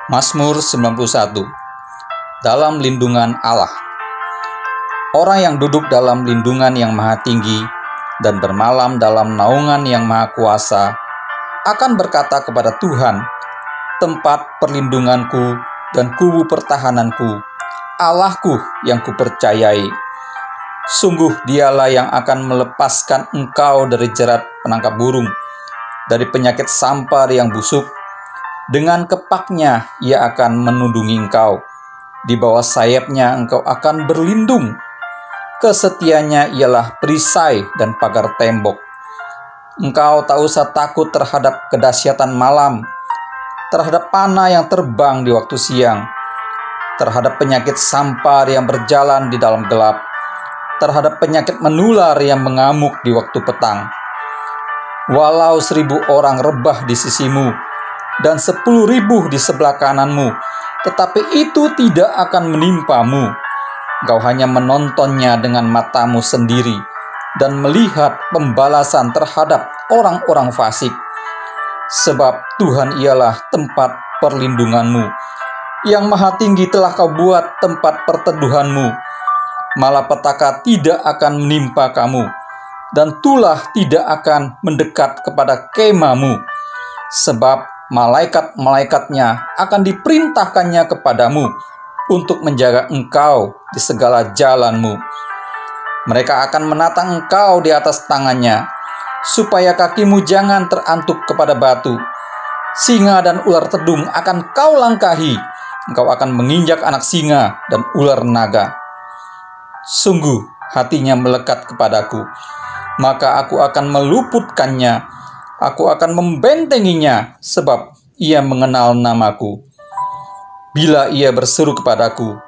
Mazmur 91. Dalam lindungan Allah. Orang yang duduk dalam lindungan yang maha tinggi dan bermalam dalam naungan yang maha kuasa akan berkata kepada Tuhan, tempat perlindunganku dan kubu pertahananku, Allahku yang kupercayai. Sungguh dialah yang akan melepaskan engkau dari jerat penangkap burung, dari penyakit sampar yang busuk. Dengan kepaknya ia akan menundungi engkau. Di bawah sayapnya engkau akan berlindung. Kesetiaannya ialah perisai dan pagar tembok. Engkau tak usah takut terhadap kedahsyatan malam, terhadap panah yang terbang di waktu siang, terhadap penyakit sampar yang berjalan di dalam gelap, terhadap penyakit menular yang mengamuk di waktu petang. Walau 1000 orang rebah di sisimu dan 10.000 di sebelah kananmu, tetapi itu tidak akan menimpamu. Engkau hanya menontonnya dengan matamu sendiri dan melihat pembalasan terhadap orang-orang fasik. Sebab Tuhan ialah tempat perlindunganmu. Yang Maha Tinggi telah kau buat tempat perteduhanmu. Malapetaka tidak akan menimpa kamu, dan tulah tidak akan mendekat kepada kemahmu. Sebab malaikat-malaikatnya akan diperintahkannya kepadamu untuk menjaga engkau di segala jalanmu. Mereka akan menatang engkau di atas tangannya, supaya kakimu jangan terantuk kepada batu. Singa dan ular tedung akan kau langkahi, engkau akan menginjak anak singa dan ular naga. Sungguh hatinya melekat kepadaku, maka aku akan meluputkannya. Aku akan membentenginya, sebab ia mengenal namaku. Bila ia berseru kepadaku,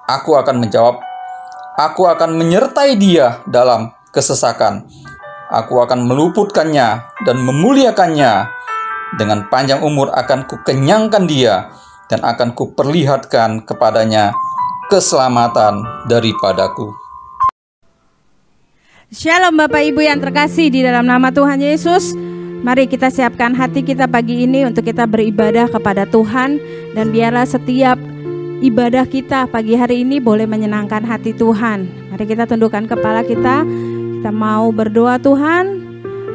aku akan menjawab. Aku akan menyertai dia dalam kesesakan. Aku akan meluputkannya dan memuliakannya. Dengan panjang umur akan kukenyangkan dia, dan akan kuperlihatkan kepadanya keselamatan daripadaku. Shalom Bapak Ibu yang terkasih di dalam nama Tuhan Yesus. Mari kita siapkan hati kita pagi ini untuk kita beribadah kepada Tuhan. Dan biarlah setiap ibadah kita pagi hari ini boleh menyenangkan hati Tuhan. Mari kita tundukkan kepala kita. Kita mau berdoa, Tuhan,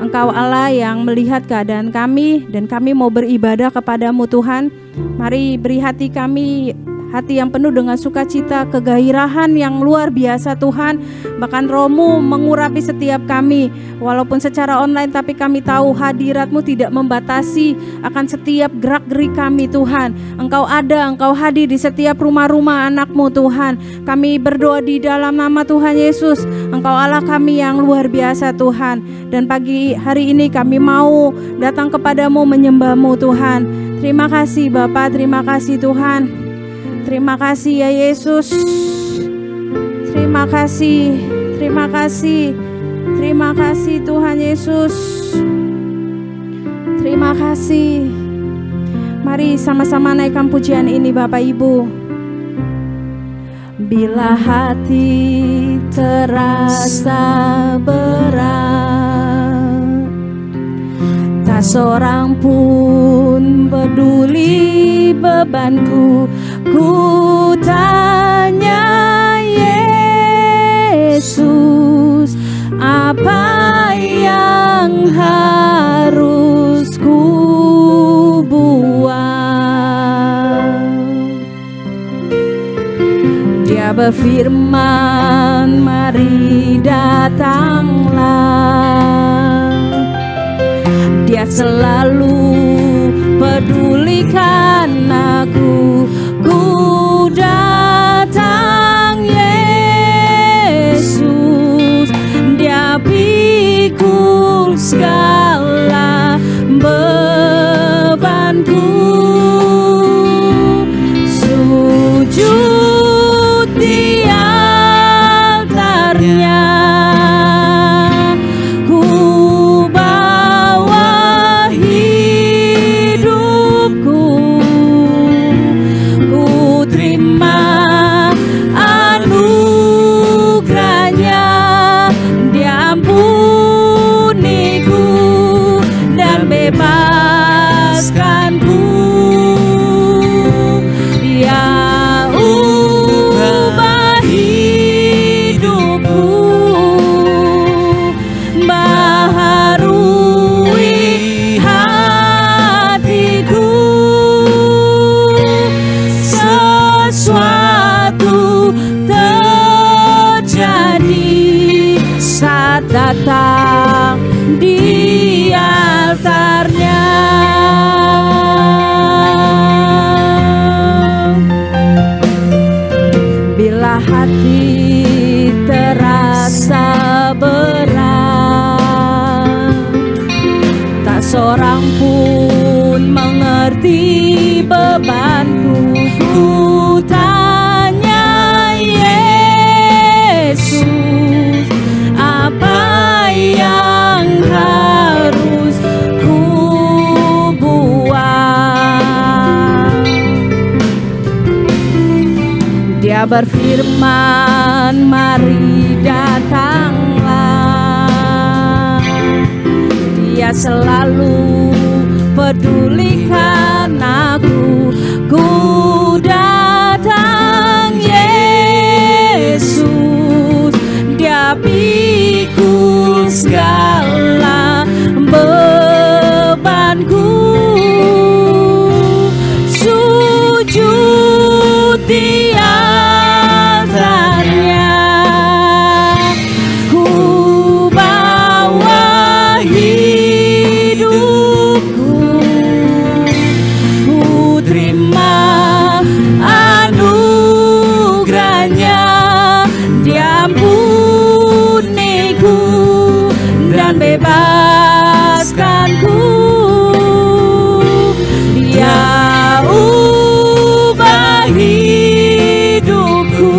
Engkau Allah yang melihat keadaan kami, dan kami mau beribadah kepadamu Tuhan. Mari beri hati kami hati yang penuh dengan sukacita, kegairahan yang luar biasa Tuhan. Bahkan Roh-Mu mengurapi setiap kami. Walaupun secara online, tapi kami tahu hadirat-Mu tidak membatasi akan setiap gerak-gerik kami Tuhan. Engkau ada, Engkau hadir di setiap rumah-rumah anak-Mu Tuhan. Kami berdoa di dalam nama Tuhan Yesus. Engkau Allah kami yang luar biasa Tuhan. Dan pagi hari ini kami mau datang kepadamu menyembah-Mu Tuhan. Terima kasih Bapa, terima kasih Tuhan. Terima kasih ya Yesus. Terima kasih. Terima kasih. Terima kasih Tuhan Yesus. Terima kasih. Mari sama-sama naikkan pujian ini Bapak Ibu. Bila hati terasa berat, tak seorang pun peduli bebanku. Ku tanya Yesus, apa yang harus ku buat? Dia berfirman, mari datanglah. Dia selalu pedulikan aku. Ku datang Yesus, Dia pikul segala bebanku. Sujud di altarnya, ku bawa hidupku. Terima anugerahnya, Dia ampuniku. berfirman, mari datanglah. Dia selalu pedulikan aku. Ku datang Yesus, Dia pikul segala bebanku. Sujud di altarnya, ku bawa hidupku. Ku terima anugerahnya, diampuniku dan bebaskanku. Dia ubah hidupku,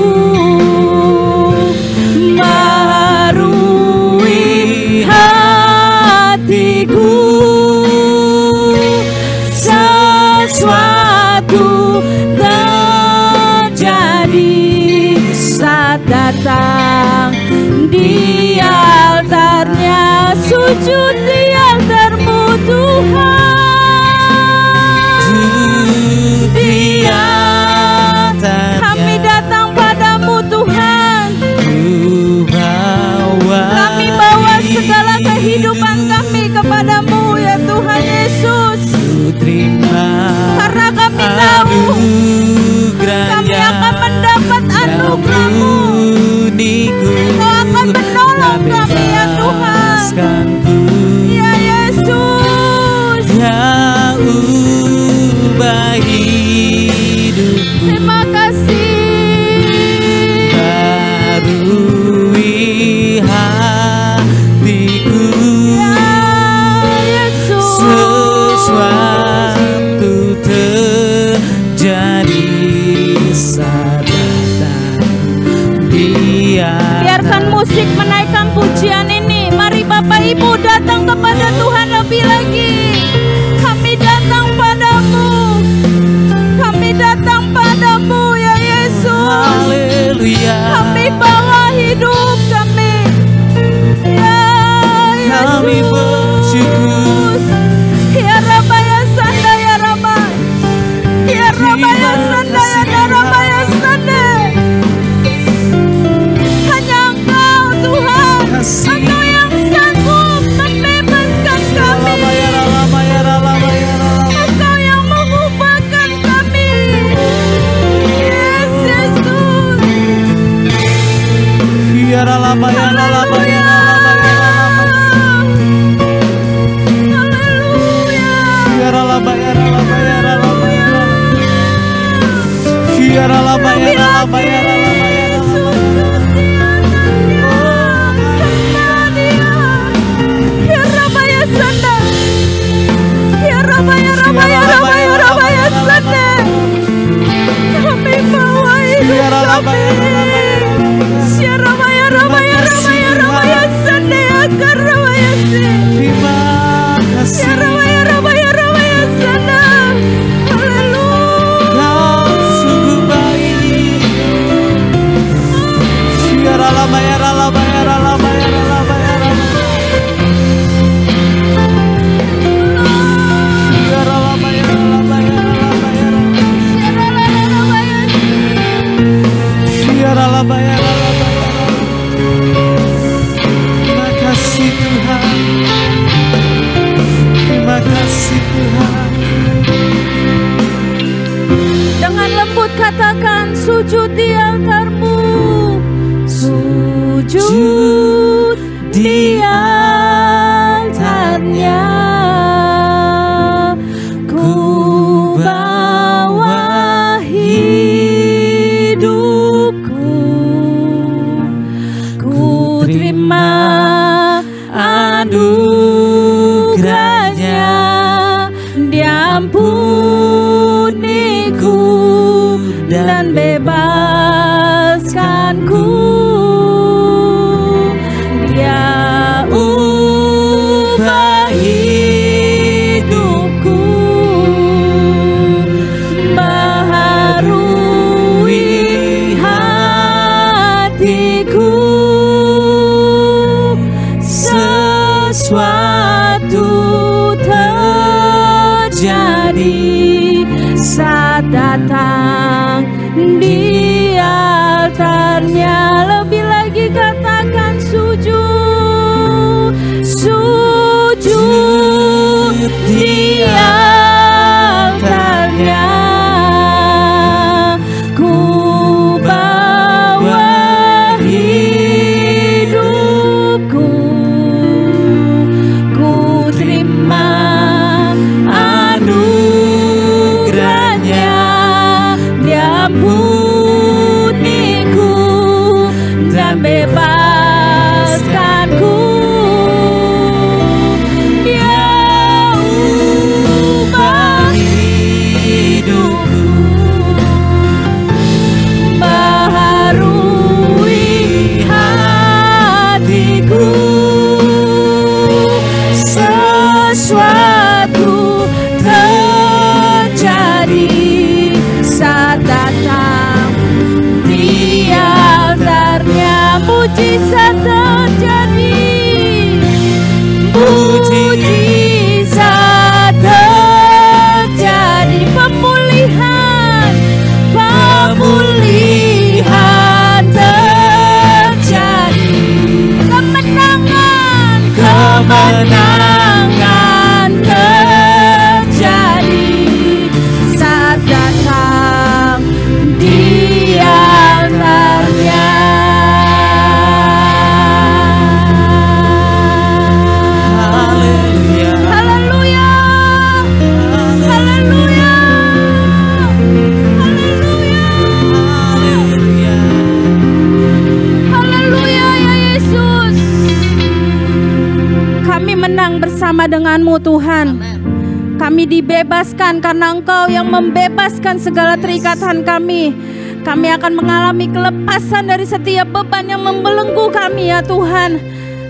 meharui hatiku. Sesuatu terjadi saat datang di altarnya. Sujud di altar-Mu Tuhan. Di altarnya kami datang padamu Tuhan. Kami bawa segala kehidupan kami kepadamu ya Tuhan Yesus. Karena kami tahu kami akan mendapat anugerah-Mu. Kau akan menolong kami ya Tuhan. Ya Yesus, Dia ubah hidupku. terima kasih. Barui hatiku. Ya Yesus, Sesuatu terjadi saat datang Dia. biarkan musik menaikkan pujian ini. Mari Bapak Ibu datang kepada Tuhan lebih lagi. Kami datang padamu. Kami datang padamu ya Yesus. Haleluya. Kami bawa hidup kami. Ya Kami Yesus. bersyukur. Ya Rabba ya Sanda ya Rabba. Ya Rabba ya Sanda ya Rabba ya Sanda. Hanya Engkau Tuhan. Engkau yang sanggup membebaskan kami. Engkau yang mengubahkan kami. Yes Yesus. Terima kasih Tuhan. Terima kasih Tuhan. Dengan lembut katakan, sujud di altar-Mu. Sujud di altarnya. Ku bawa hidupku. Ku terima anugerahnya, diampuniku dan bebaskanku. Dia ubah hidupku, baharui hatiku. sesuatu terjadi saat datang di altarnya. Lebih lagi katakan sujud, sujud di altarnya. Ku bawa hidupku, ku terima anugerahnya. Dia ampuniku dan bebaskanku. Dia ubah hidupku, baharui hatiku. Sesuatu terjadi saat datang di altarnya. Mujizat terjadi, mujizat terjadi. Pemulihan, pemulihan terjadi. Kemenangan, kemenangan terjadi saat datang di altarnya. Haleluya. Haleluya, haleluya, haleluya, haleluya ya Yesus. Kami menang bersama dengan-Mu Tuhan. Kami dibebaskan karena Engkau yang membebaskan segala terikatan kami. Kami akan mengalami kelepasan dari setiap beban yang membelenggu kami ya Tuhan.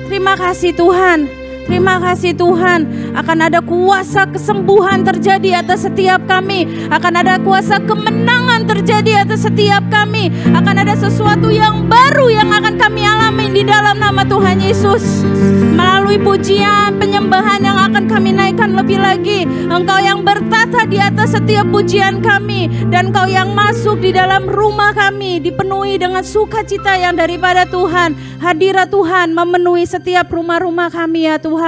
Terima kasih Tuhan. Terima kasih Tuhan. Akan ada kuasa kesembuhan terjadi atas setiap kami. Akan ada kuasa kemenangan terjadi atas setiap kami. Akan ada sesuatu yang baru yang akan kami alami di dalam nama Tuhan Yesus. Melalui pujian, penyembahan yang akan kami naikkan lebih lagi. Engkau yang bertata di atas setiap pujian kami. Dan Engkau yang masuk di dalam rumah kami, dipenuhi dengan sukacita yang daripada Tuhan. Hadirat Tuhan memenuhi setiap rumah-rumah kami ya Tuhan.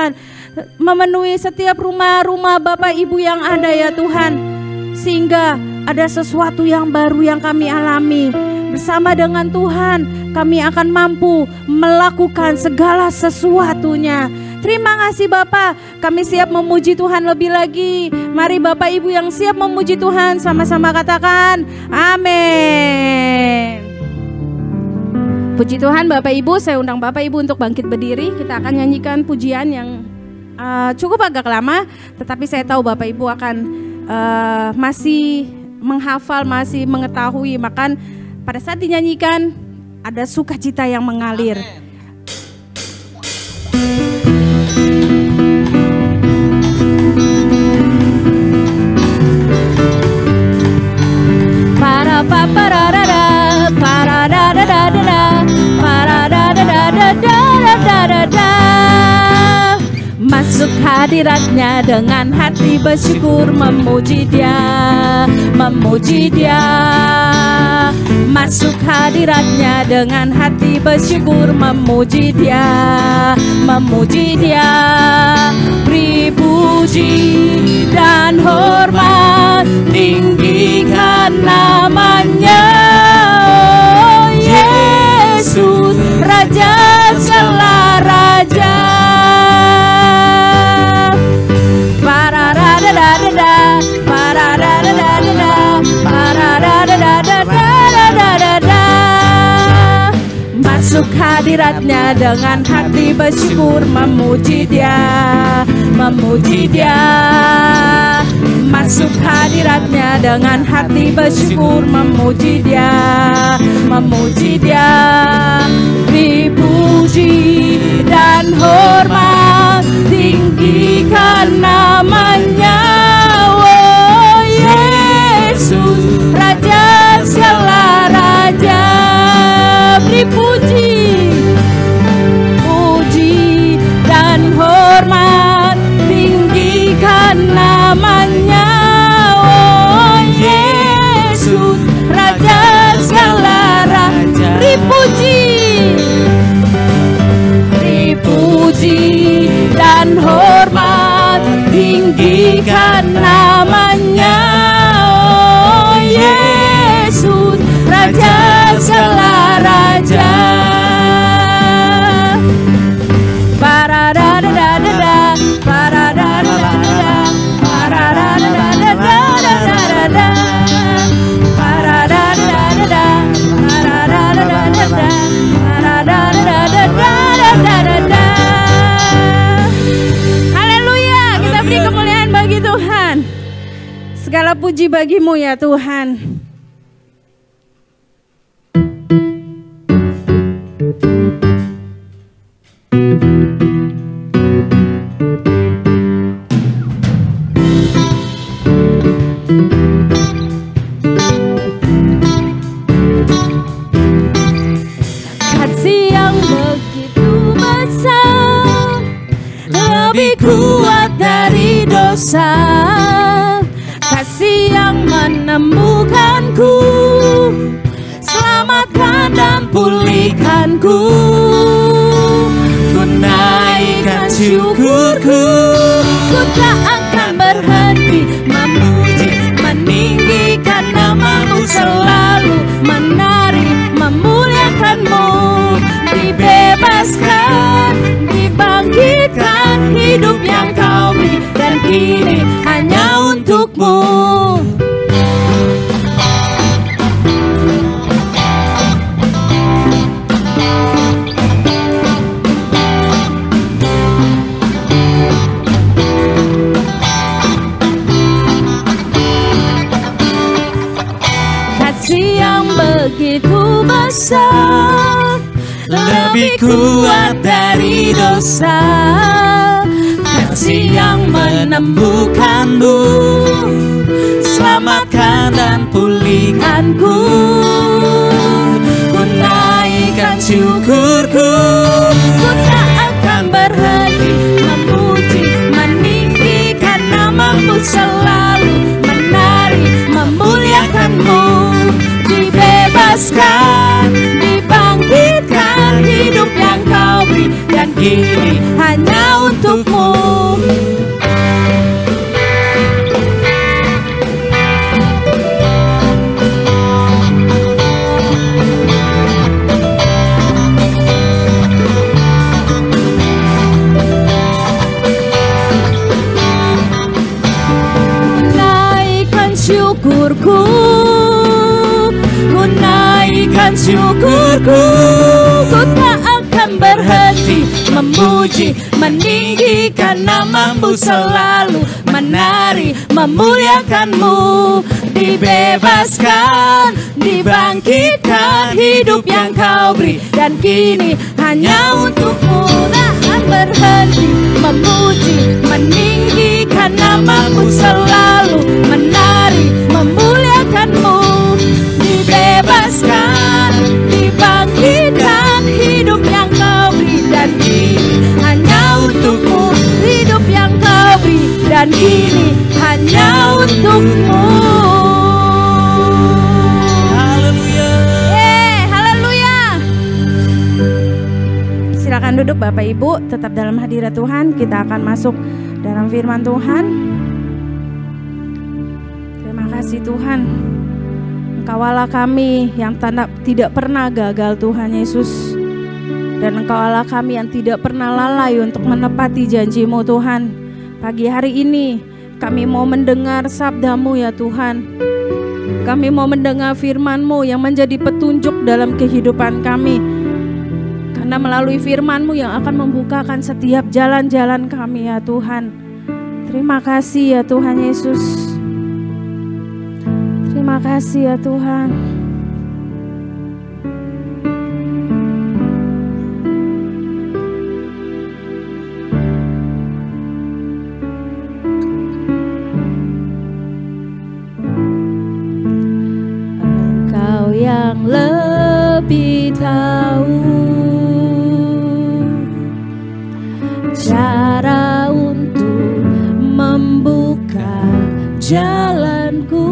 Memenuhi setiap rumah-rumah Bapak Ibu yang ada ya Tuhan. Sehingga ada sesuatu yang baru yang kami alami. Bersama dengan Tuhan kami akan mampu melakukan segala sesuatunya. Terima kasih Bapak. Kami siap memuji Tuhan lebih lagi. Mari Bapak Ibu yang siap memuji Tuhan sama-sama katakan amin. Puji Tuhan Bapak Ibu, saya undang Bapak Ibu untuk bangkit berdiri. Kita akan nyanyikan pujian yang cukup agak lama, tetapi saya tahu Bapak Ibu akan masih menghafal, masih mengetahui. Maka pada saat dinyanyikan ada sukacita yang mengalir. Para paparara, para da da da da da, para da da da da da da da da. Masuk hadiratnya dengan hati bersyukur, memuji Dia, memuji Dia. Masuk hadiratnya dengan hati bersyukur, memuji Dia, memuji Dia. Beri puji dan hormat, tinggikan namanya. Oh Yesus, Raja segala raja. Para da da da da da, para da da da da da, para da da da da da da da. Masuk hadiratnya dengan hati bersyukur, memuji Dia, memuji Dia. Masuk hadiratnya dengan hati bersyukur, memuji Dia, memuji Dia. Beri puji dan hormat, tinggikan namanya. Oh Yesus, Raja segala raja. Beri puji, puji dan hormat. dan hormat, tinggikan namanya. Oh Yesus, Raja segala raja. Paradadadadada, paradadadadada, paradadadadadada, paradadadadada, paradadadadada, paradadadadada. Haleluya, kita beri kemuliaan bagi Tuhan. Segala puji bagimu ya Tuhan. Kasih yang begitu besar, lebih kuat dari dosa. Kasih yang menemukanku, selamatkan dan pulihkanku. Ku naikkan syukurku, ku tak akan berhenti memuji, meninggikan namamu selalu, menari, memuliakanmu. Dibebaskan, dibangkitkan, hidup yang kau beri, dan kini hanya untukmu. Kasih yang begitu besar, lebih kuat dari dosa. Kasih yang menemukanmu, selamatkan dan pulihkanku. Ku naikkan syukurku, ku tak akan berhenti memuji, meninggikan namamu selalu, menari, memuliakanmu. Dibebaskan, dibangkitkan, hidup yang kau beri, dan kini hanya untukmu. Naikkan syukurku, ku naikkan syukurku, ku tak akan berhenti memuji, meninggikan namamu selalu, menari, memuliakanmu. Dibebaskan, dibangkitkan, hidup yang kau beri, dan kini hanya untukmu. Tak akan berhenti memuji, meninggikan namamu selalu, menari, memuliakanmu. Dibebaskan, dibangkitkan, hidup yang kau beri, dan kini hanya untukmu. Hidup yang kau beri, dan kini hanya untukmu. Haleluya. Haleluya. Silakan duduk Bapak Ibu, tetap dalam hadirat Tuhan. Kita akan masuk dalam firman Tuhan. Terima kasih Tuhan. Engkau Allah kami yang tidak pernah gagal Tuhan Yesus. Dan Engkau Allah kami yang tidak pernah lalai untuk menepati janji-Mu Tuhan. Pagi hari ini kami mau mendengar sabda-Mu ya Tuhan. Kami mau mendengar firman-Mu yang menjadi petunjuk dalam kehidupan kami. Karena melalui firman-Mu yang akan membukakan setiap jalan-jalan kami ya Tuhan. Terima kasih ya Tuhan Yesus. Terima kasih ya Tuhan. Engkau yang lebih tahu cara untuk membuka jalanku.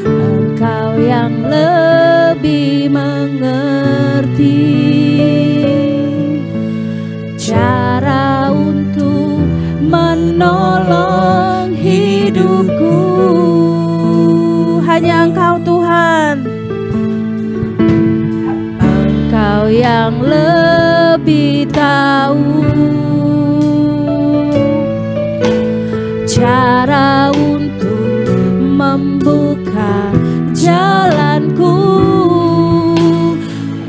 Engkau yang lebih mengerti cara menolong hidupku. Hanya Engkau Tuhan, Engkau yang lebih tahu cara untuk membuka jalanku.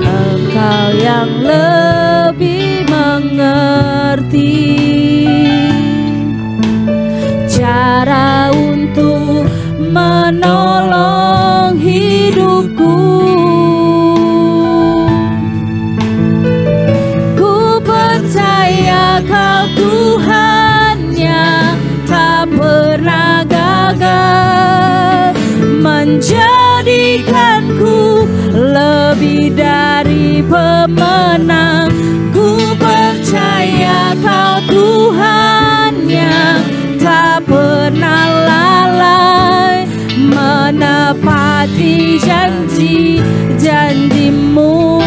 Engkau yang lebih mengerti cara untuk menolong hidupku. Ku percaya Kau Tuhan yang tak pernah gagal, menjadikanku lebih dari pemenang. Ku percaya Kau Tuhan yang tak pernah lalai, menepati janji-janjimu.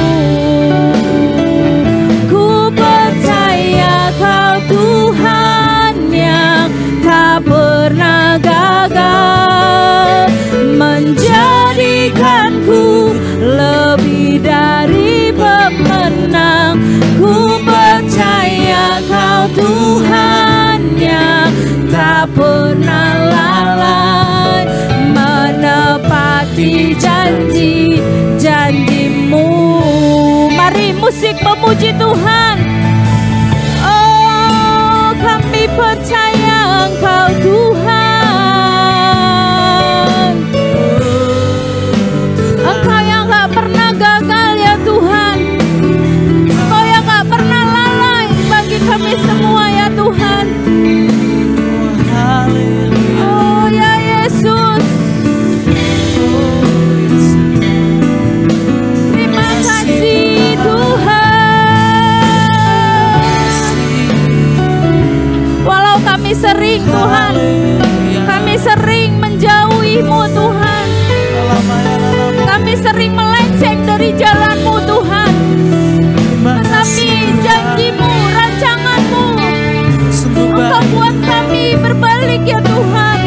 Ku percaya Kau Tuhan yang tak pernah gagal, menjadikanku lebih dari pemenang. Ku percaya Kau Tuhan yang tak pernah lalai, menepati janji-janjimu. Mari musik memuji Tuhan. Oh, kami percaya Engkau Tuhan, Engkau yang gak pernah gagal ya Tuhan, Engkau yang gak pernah lalai bagi kami semua ya Tuhan. Oh ya Yesus, terima kasih Tuhan. Walau kami sering Tuhan, kami sering menjauhi-Mu Tuhan, kami sering melenceng dari jalan-Mu Tuhan, tetapi janji-Mu, rancangan-Mu, Engkau buat kami berbalik ya Tuhan.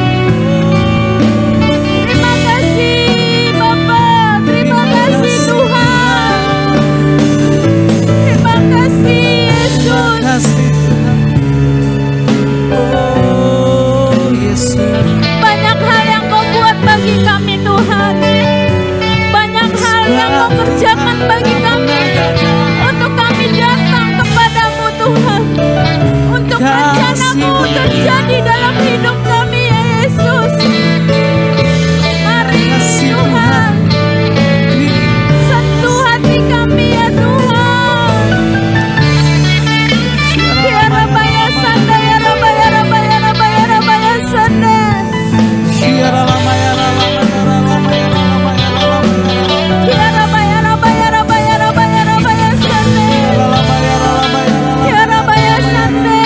Terima kasih Bapa, terima kasih Tuhan, terima kasih Yesus. Banyak hal yang Kau buat bagi kami Tuhan, banyak hal yang Kau kerjakan bagi kami, untuk kami datang kepadamu Tuhan, untuk rencana-Mu terjadi dalam hidup kami ya Yesus. Mari Tuhan, sentuh hati kami ya Tuhan. Ya Rabaya Sanda, ya Rabaya Rabaya Rabaya Rabaya Sanda. Ya Rabaya Rabaya Rabaya Rabaya Rabaya Sanda. Ya Rabaya Sanda.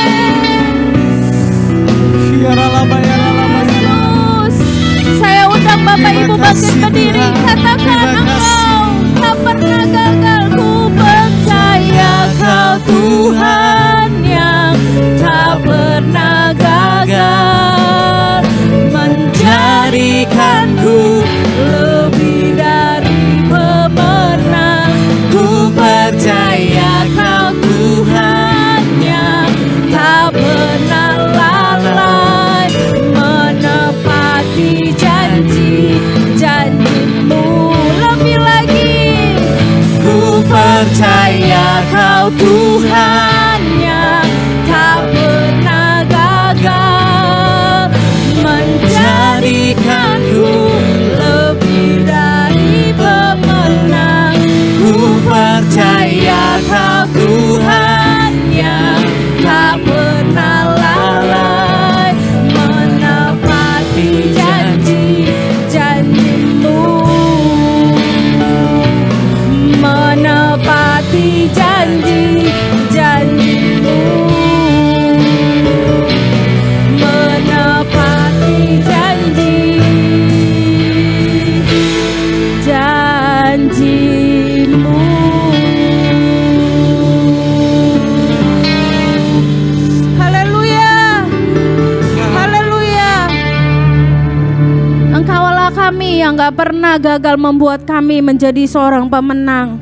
yang gak pernah gagal membuat kami menjadi seorang pemenang.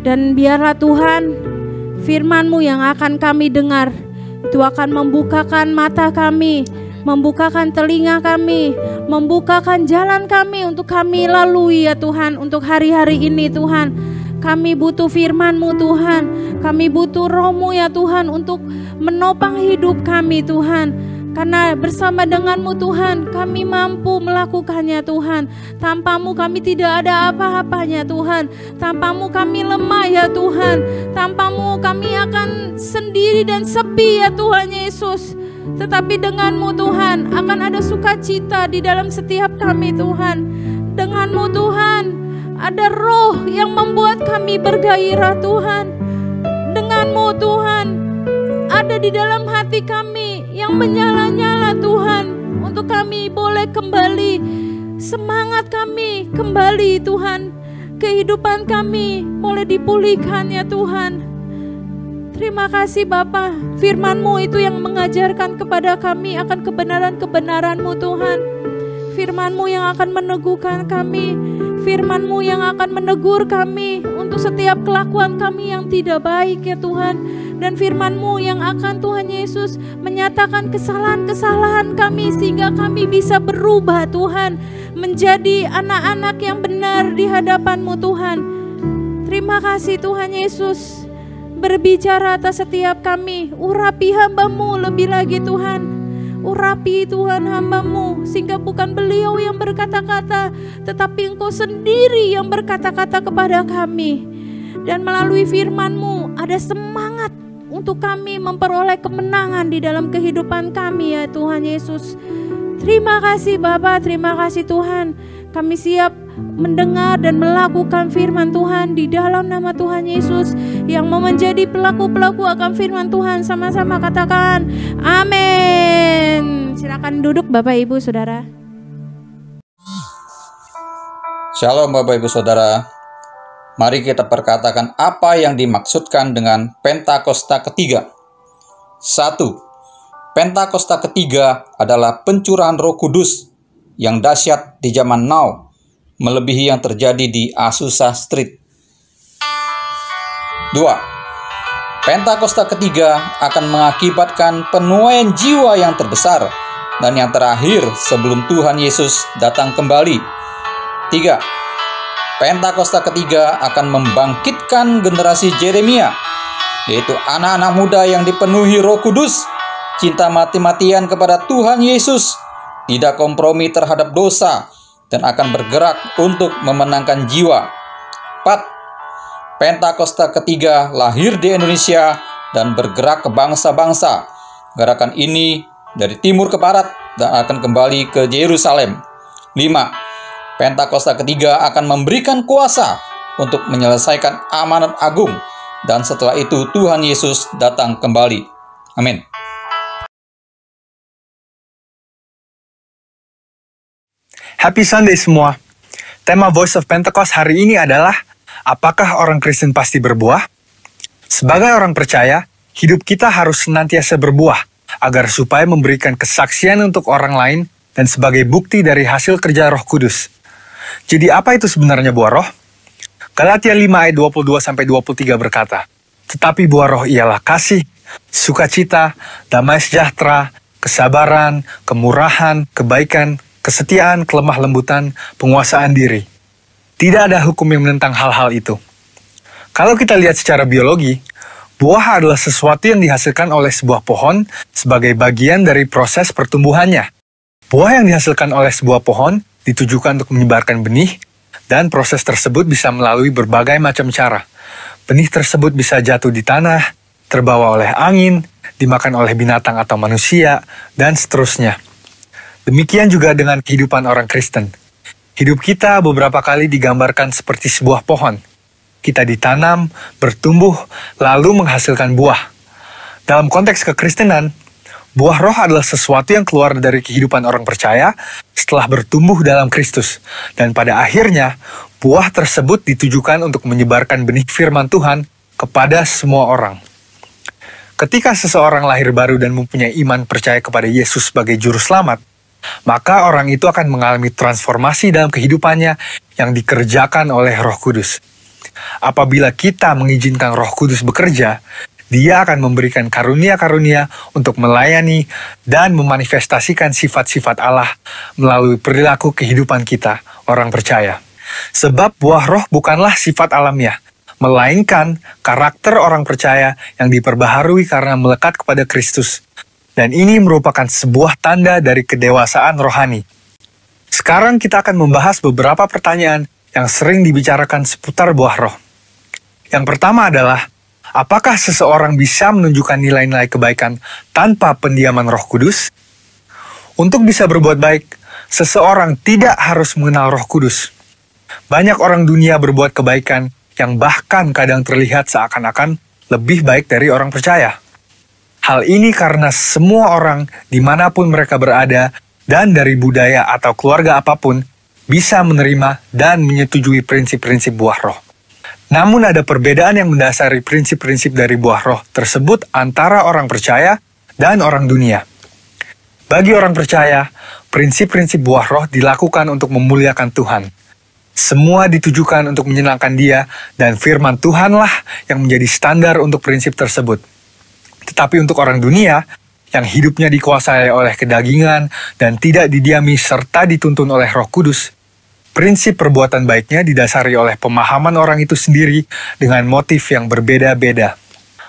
Dan biarlah Tuhan, firman-Mu yang akan kami dengar itu akan membukakan mata kami, membukakan telinga kami, membukakan jalan kami untuk kami lalui ya Tuhan, untuk hari-hari ini Tuhan. Kami butuh firman-Mu Tuhan, kami butuh Roh-Mu ya Tuhan untuk menopang hidup kami Tuhan. Karena bersama dengan-Mu Tuhan, kami mampu melakukannya Tuhan. Tanpa-Mu kami tidak ada apa-apanya Tuhan. Tanpa-Mu kami lemah ya Tuhan. Tanpa-Mu kami akan sendiri dan sepi ya Tuhan Yesus. Tetapi dengan-Mu Tuhan akan ada sukacita di dalam setiap kami Tuhan. Dengan-Mu Tuhan ada roh yang membuat kami bergairah Tuhan. Dengan-Mu Tuhan ada di dalam hati kami yang menyala-nyala Tuhan, untuk kami boleh kembali, semangat kami kembali Tuhan, kehidupan kami boleh dipulihkan ya Tuhan. Terima kasih Bapa, firman-Mu itu yang mengajarkan kepada kami akan kebenaran-kebenaran-Mu Tuhan. Firman-Mu yang akan meneguhkan kami, firman-Mu yang akan menegur kami untuk setiap kelakuan kami yang tidak baik ya Tuhan. Dan firman-Mu yang akan Tuhan Yesus menyatakan kesalahan-kesalahan kami sehingga kami bisa berubah Tuhan, menjadi anak-anak yang benar di hadapan-Mu Tuhan. Terima kasih Tuhan Yesus, berbicara atas setiap kami. Urapi hamba-Mu lebih lagi Tuhan, urapi Tuhan hamba-Mu, sehingga bukan beliau yang berkata-kata, tetapi Engkau sendiri yang berkata-kata kepada kami. Dan melalui firman-Mu ada semangat untuk kami memperoleh kemenangan di dalam kehidupan kami ya Tuhan Yesus. Terima kasih Bapa, terima kasih Tuhan. Kami siap mendengar dan melakukan firman Tuhan di dalam nama Tuhan Yesus. Yang mau menjadi pelaku-pelaku akan firman Tuhan, sama-sama katakan amin. Silakan duduk Bapak Ibu Saudara. Shalom Bapak Ibu Saudara. Mari kita perkatakan apa yang dimaksudkan dengan Pentakosta ketiga. 1. Pentakosta ketiga adalah pencurahan Roh Kudus yang dahsyat di zaman now, melebihi yang terjadi di Azusa Street. 2. Pentakosta ketiga akan mengakibatkan penuaian jiwa yang terbesar dan yang terakhir sebelum Tuhan Yesus datang kembali. 3. Pentakosta ketiga akan membangkitkan generasi Yeremia, yaitu anak-anak muda yang dipenuhi Roh Kudus, cinta mati-matian kepada Tuhan Yesus, tidak kompromi terhadap dosa, dan akan bergerak untuk memenangkan jiwa. 4. Pentakosta ketiga lahir di Indonesia dan bergerak ke bangsa-bangsa. Gerakan ini dari timur ke barat dan akan kembali ke Yerusalem. 5. Pentakosta ketiga akan memberikan kuasa untuk menyelesaikan amanat agung, dan setelah itu Tuhan Yesus datang kembali. Amin. Happy Sunday semua. Tema Voice of Pentecost hari ini adalah, apakah orang Kristen pasti berbuah? Sebagai orang percaya, hidup kita harus senantiasa berbuah, agar supaya memberikan kesaksian untuk orang lain dan sebagai bukti dari hasil kerja Roh Kudus. Jadi apa itu sebenarnya buah roh? Galatia 5 ayat 22-23 berkata, tetapi buah roh ialah kasih, sukacita, damai sejahtera, kesabaran, kemurahan, kebaikan, kesetiaan, kelemah lembutan, penguasaan diri. Tidak ada hukum yang menentang hal-hal itu. Kalau kita lihat secara biologi, buah adalah sesuatu yang dihasilkan oleh sebuah pohon sebagai bagian dari proses pertumbuhannya. Buah yang dihasilkan oleh sebuah pohon ditujukan untuk menyebarkan benih, dan proses tersebut bisa melalui berbagai macam cara. Benih tersebut bisa jatuh di tanah, terbawa oleh angin, dimakan oleh binatang atau manusia, dan seterusnya. Demikian juga dengan kehidupan orang Kristen. Hidup kita beberapa kali digambarkan seperti sebuah pohon. Kita ditanam, bertumbuh, lalu menghasilkan buah. Dalam konteks kekristenan, buah roh adalah sesuatu yang keluar dari kehidupan orang percaya setelah bertumbuh dalam Kristus. Dan pada akhirnya, buah tersebut ditujukan untuk menyebarkan benih firman Tuhan kepada semua orang. Ketika seseorang lahir baru dan mempunyai iman percaya kepada Yesus sebagai juru selamat, maka orang itu akan mengalami transformasi dalam kehidupannya yang dikerjakan oleh Roh Kudus. Apabila kita mengizinkan Roh Kudus bekerja, Dia akan memberikan karunia-karunia untuk melayani dan memanifestasikan sifat-sifat Allah melalui perilaku kehidupan kita, orang percaya. Sebab buah roh bukanlah sifat alamiah, melainkan karakter orang percaya yang diperbaharui karena melekat kepada Kristus. Dan ini merupakan sebuah tanda dari kedewasaan rohani. Sekarang kita akan membahas beberapa pertanyaan yang sering dibicarakan seputar buah roh. Yang pertama adalah, apakah seseorang bisa menunjukkan nilai-nilai kebaikan tanpa pendiaman Roh Kudus? Untuk bisa berbuat baik, seseorang tidak harus mengenal Roh Kudus. Banyak orang dunia berbuat kebaikan yang bahkan kadang terlihat seakan-akan lebih baik dari orang percaya. Hal ini karena semua orang dimanapun mereka berada dan dari budaya atau keluarga apapun bisa menerima dan menyetujui prinsip-prinsip buah roh. Namun ada perbedaan yang mendasari prinsip-prinsip dari buah roh tersebut antara orang percaya dan orang dunia. Bagi orang percaya, prinsip-prinsip buah roh dilakukan untuk memuliakan Tuhan. Semua ditujukan untuk menyenangkan Dia, dan firman Tuhanlah yang menjadi standar untuk prinsip tersebut. Tetapi untuk orang dunia, yang hidupnya dikuasai oleh kedagingan dan tidak didiami serta dituntun oleh Roh Kudus, prinsip perbuatan baiknya didasari oleh pemahaman orang itu sendiri dengan motif yang berbeda-beda.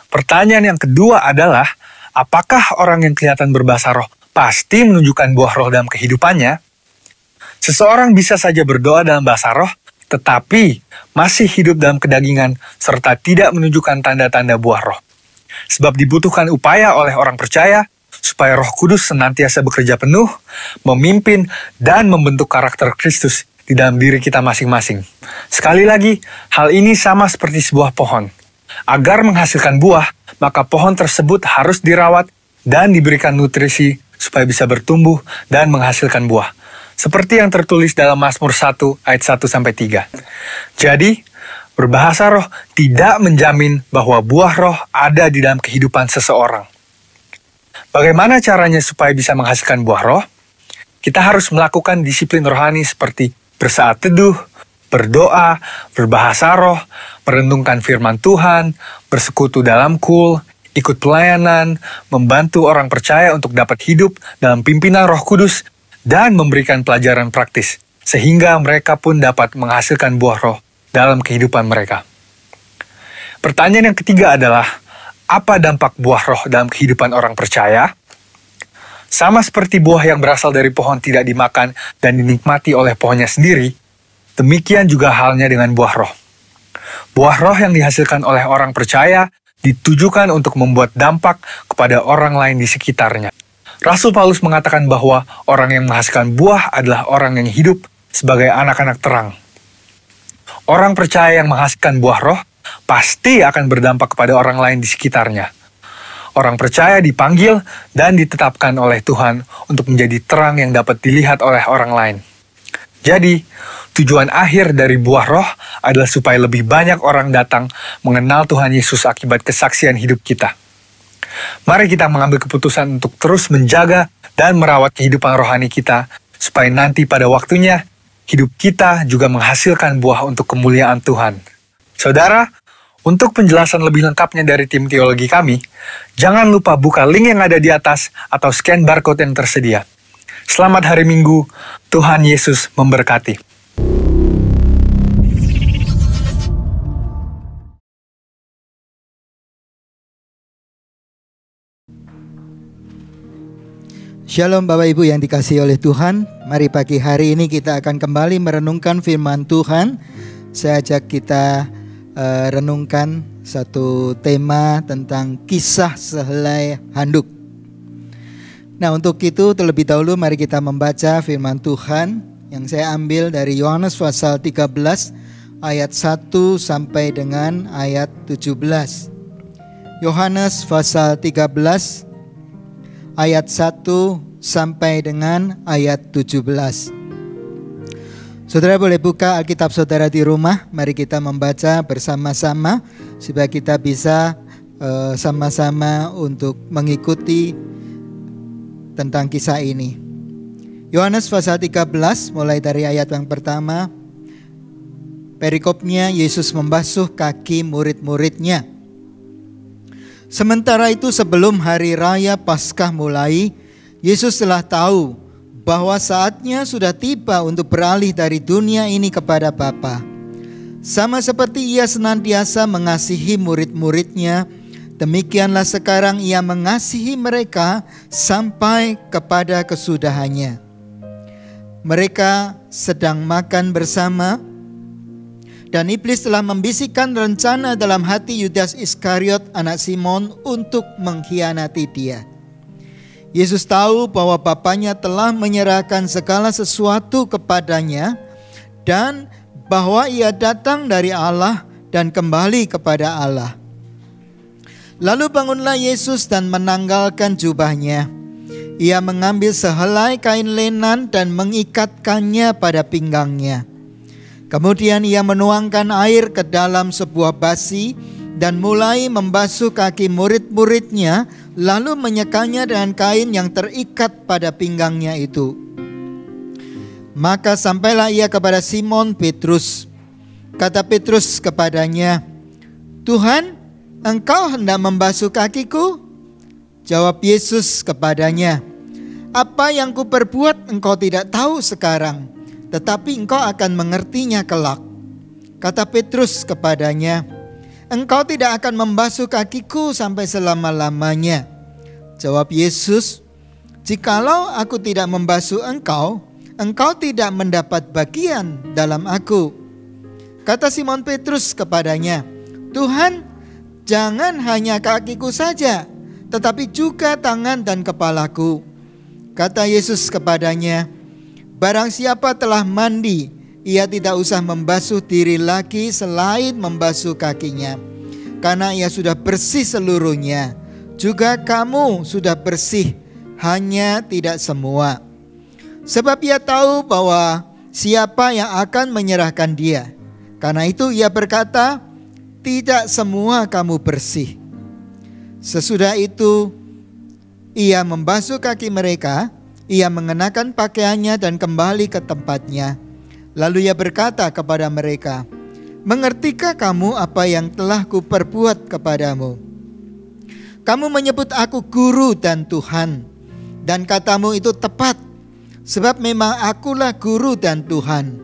Pertanyaan yang kedua adalah, apakah orang yang kelihatan berbahasa roh pasti menunjukkan buah roh dalam kehidupannya? Seseorang bisa saja berdoa dalam bahasa roh, tetapi masih hidup dalam kedagingan serta tidak menunjukkan tanda-tanda buah roh. Sebab dibutuhkan upaya oleh orang percaya supaya Roh Kudus senantiasa bekerja penuh, memimpin, dan membentuk karakter Kristus di dalam diri kita masing-masing. Sekali lagi, hal ini sama seperti sebuah pohon. Agar menghasilkan buah, maka pohon tersebut harus dirawat dan diberikan nutrisi supaya bisa bertumbuh dan menghasilkan buah. Seperti yang tertulis dalam Mazmur 1 ayat 1-3. Jadi, berbahasa roh tidak menjamin bahwa buah roh ada di dalam kehidupan seseorang. Bagaimana caranya supaya bisa menghasilkan buah roh? Kita harus melakukan disiplin rohani seperti bersaat teduh, berdoa, berbahasa roh, merenungkan firman Tuhan, bersekutu dalam kul, ikut pelayanan, membantu orang percaya untuk dapat hidup dalam pimpinan Roh Kudus, dan memberikan pelajaran praktis, sehingga mereka pun dapat menghasilkan buah roh dalam kehidupan mereka. Pertanyaan yang ketiga adalah, apa dampak buah roh dalam kehidupan orang percaya? Sama seperti buah yang berasal dari pohon tidak dimakan dan dinikmati oleh pohonnya sendiri, demikian juga halnya dengan buah roh. Buah roh yang dihasilkan oleh orang percaya ditujukan untuk membuat dampak kepada orang lain di sekitarnya. Rasul Paulus mengatakan bahwa orang yang menghasilkan buah adalah orang yang hidup sebagai anak-anak terang. Orang percaya yang menghasilkan buah roh pasti akan berdampak kepada orang lain di sekitarnya. Orang percaya dipanggil dan ditetapkan oleh Tuhan untuk menjadi terang yang dapat dilihat oleh orang lain. Jadi, tujuan akhir dari buah roh adalah supaya lebih banyak orang datang mengenal Tuhan Yesus akibat kesaksian hidup kita. Mari kita mengambil keputusan untuk terus menjaga dan merawat kehidupan rohani kita, supaya nanti pada waktunya, hidup kita juga menghasilkan buah untuk kemuliaan Tuhan. Saudara, untuk penjelasan lebih lengkapnya dari tim teologi kami, jangan lupa buka link yang ada di atas atau scan barcode yang tersedia. Selamat hari Minggu, Tuhan Yesus memberkati. Shalom Bapak Ibu yang dikasihi oleh Tuhan. Mari pagi hari ini kita akan kembali merenungkan firman Tuhan. Saya ajak kita renungkan satu tema tentang kisah sehelai handuk. Nah, untuk itu terlebih dahulu mari kita membaca firman Tuhan yang saya ambil dari Yohanes pasal 13 ayat 1 sampai dengan ayat 17. Yohanes pasal 13 ayat 1 sampai dengan ayat 17. Saudara boleh buka Alkitab saudara di rumah. Mari kita membaca bersama-sama supaya kita bisa sama-sama untuk mengikuti tentang kisah ini. Yohanes pasal 13 mulai dari ayat yang pertama. Perikopnya, Yesus membasuh kaki murid-muridnya. Sementara itu sebelum hari raya Paskah mulai, Yesus telah tahu bahwa saatnya sudah tiba untuk beralih dari dunia ini kepada Bapa. Sama seperti Ia senantiasa mengasihi murid-muridnya, demikianlah sekarang Ia mengasihi mereka sampai kepada kesudahannya. Mereka sedang makan bersama, dan iblis telah membisikkan rencana dalam hati Yudas Iskariot anak Simon untuk mengkhianati Dia. Yesus tahu bahwa Bapanya telah menyerahkan segala sesuatu kepadanya dan bahwa Ia datang dari Allah dan kembali kepada Allah. Lalu bangunlah Yesus dan menanggalkan jubahnya. Ia mengambil sehelai kain lenan dan mengikatkannya pada pinggangnya. Kemudian Ia menuangkan air ke dalam sebuah basi dan mulai membasuh kaki murid-muridnya, lalu menyekanya dengan kain yang terikat pada pinggangnya itu. Maka sampailah Ia kepada Simon Petrus. Kata Petrus kepadanya, "Tuhan, Engkau hendak membasuh kakiku?" Jawab Yesus kepadanya, "Apa yang kuperbuat engkau tidak tahu sekarang, tetapi engkau akan mengertinya kelak." Kata Petrus kepadanya, "Engkau tidak akan membasuh kakiku sampai selama-lamanya." Jawab Yesus, "Jikalau aku tidak membasuh engkau, engkau tidak mendapat bagian dalam aku." Kata Simon Petrus kepadanya, "Tuhan, jangan hanya kakiku saja, tetapi juga tangan dan kepalaku." Kata Yesus kepadanya, "Barang siapa telah mandi, ia tidak usah membasuh diri lagi selain membasuh kakinya, karena ia sudah bersih seluruhnya. Juga kamu sudah bersih, hanya tidak semua." Sebab ia tahu bahwa siapa yang akan menyerahkan dia. Karena itu ia berkata, "Tidak semua kamu bersih." Sesudah itu ia membasuh kaki mereka, ia mengenakan pakaiannya dan kembali ke tempatnya. Lalu ia berkata kepada mereka, "Mengertikah kamu apa yang telah kuperbuat kepadamu? Kamu menyebut aku guru dan Tuhan, dan katamu itu tepat, sebab memang akulah guru dan Tuhan.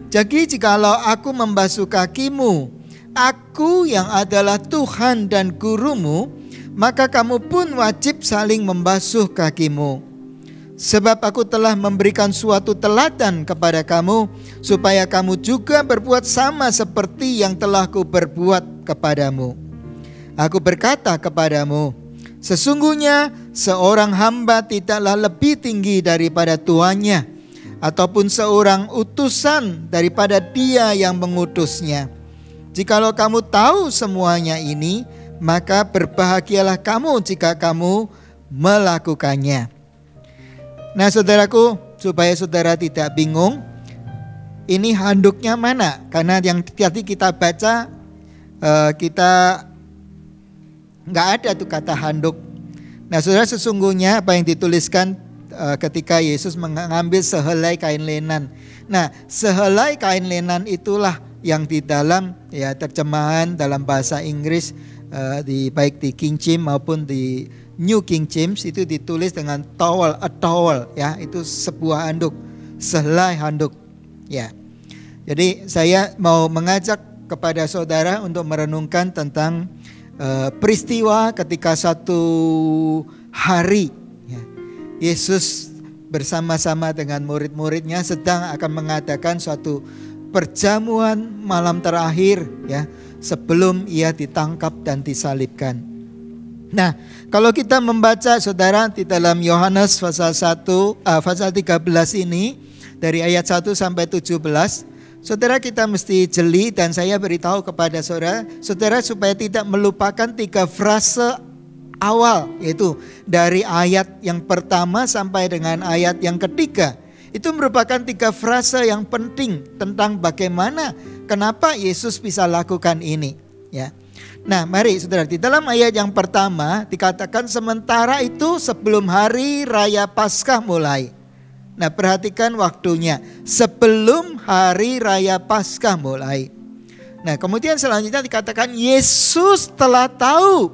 Jadi jikalau aku membasuh kakimu, aku yang adalah Tuhan dan gurumu, maka kamu pun wajib saling membasuh kakimu. Sebab aku telah memberikan suatu teladan kepada kamu, supaya kamu juga berbuat sama seperti yang telah kuperbuat kepadamu. Aku berkata kepadamu, sesungguhnya seorang hamba tidaklah lebih tinggi daripada tuannya, ataupun seorang utusan daripada dia yang mengutusnya. Jikalau kamu tahu semuanya ini, maka berbahagialah kamu jika kamu melakukannya." Nah saudaraku, supaya saudara tidak bingung, ini handuknya mana? Karena yang tadi kita baca, kita nggak ada tuh kata handuk. Nah saudara, sesungguhnya apa yang dituliskan ketika Yesus mengambil sehelai kain lenan. Nah sehelai kain lenan itulah yang di dalam ya terjemahan dalam bahasa Inggris, baik di King James maupun di New King James itu ditulis dengan towel, a towel ya, itu sebuah handuk, sehelai handuk ya. Jadi saya mau mengajak kepada saudara untuk merenungkan tentang peristiwa ketika satu hari ya, Yesus bersama-sama dengan murid-muridnya sedang akan mengadakan suatu perjamuan malam terakhir ya, sebelum ia ditangkap dan disalibkan. Nah, kalau kita membaca saudara di dalam Yohanes pasal 13 ini dari ayat 1 sampai 17, saudara kita mesti jeli, dan saya beritahu kepada saudara supaya tidak melupakan 3 frase awal, yaitu dari ayat yang pertama sampai dengan ayat yang ketiga. Itu merupakan 3 frase yang penting tentang bagaimana, kenapa Yesus bisa lakukan ini ya. Nah mari saudara, di dalam ayat yang pertama dikatakan sementara itu sebelum hari raya Paskah mulai. Nah, perhatikan waktunya. Sebelum hari raya Paskah mulai. Nah, kemudian selanjutnya dikatakan Yesus telah tahu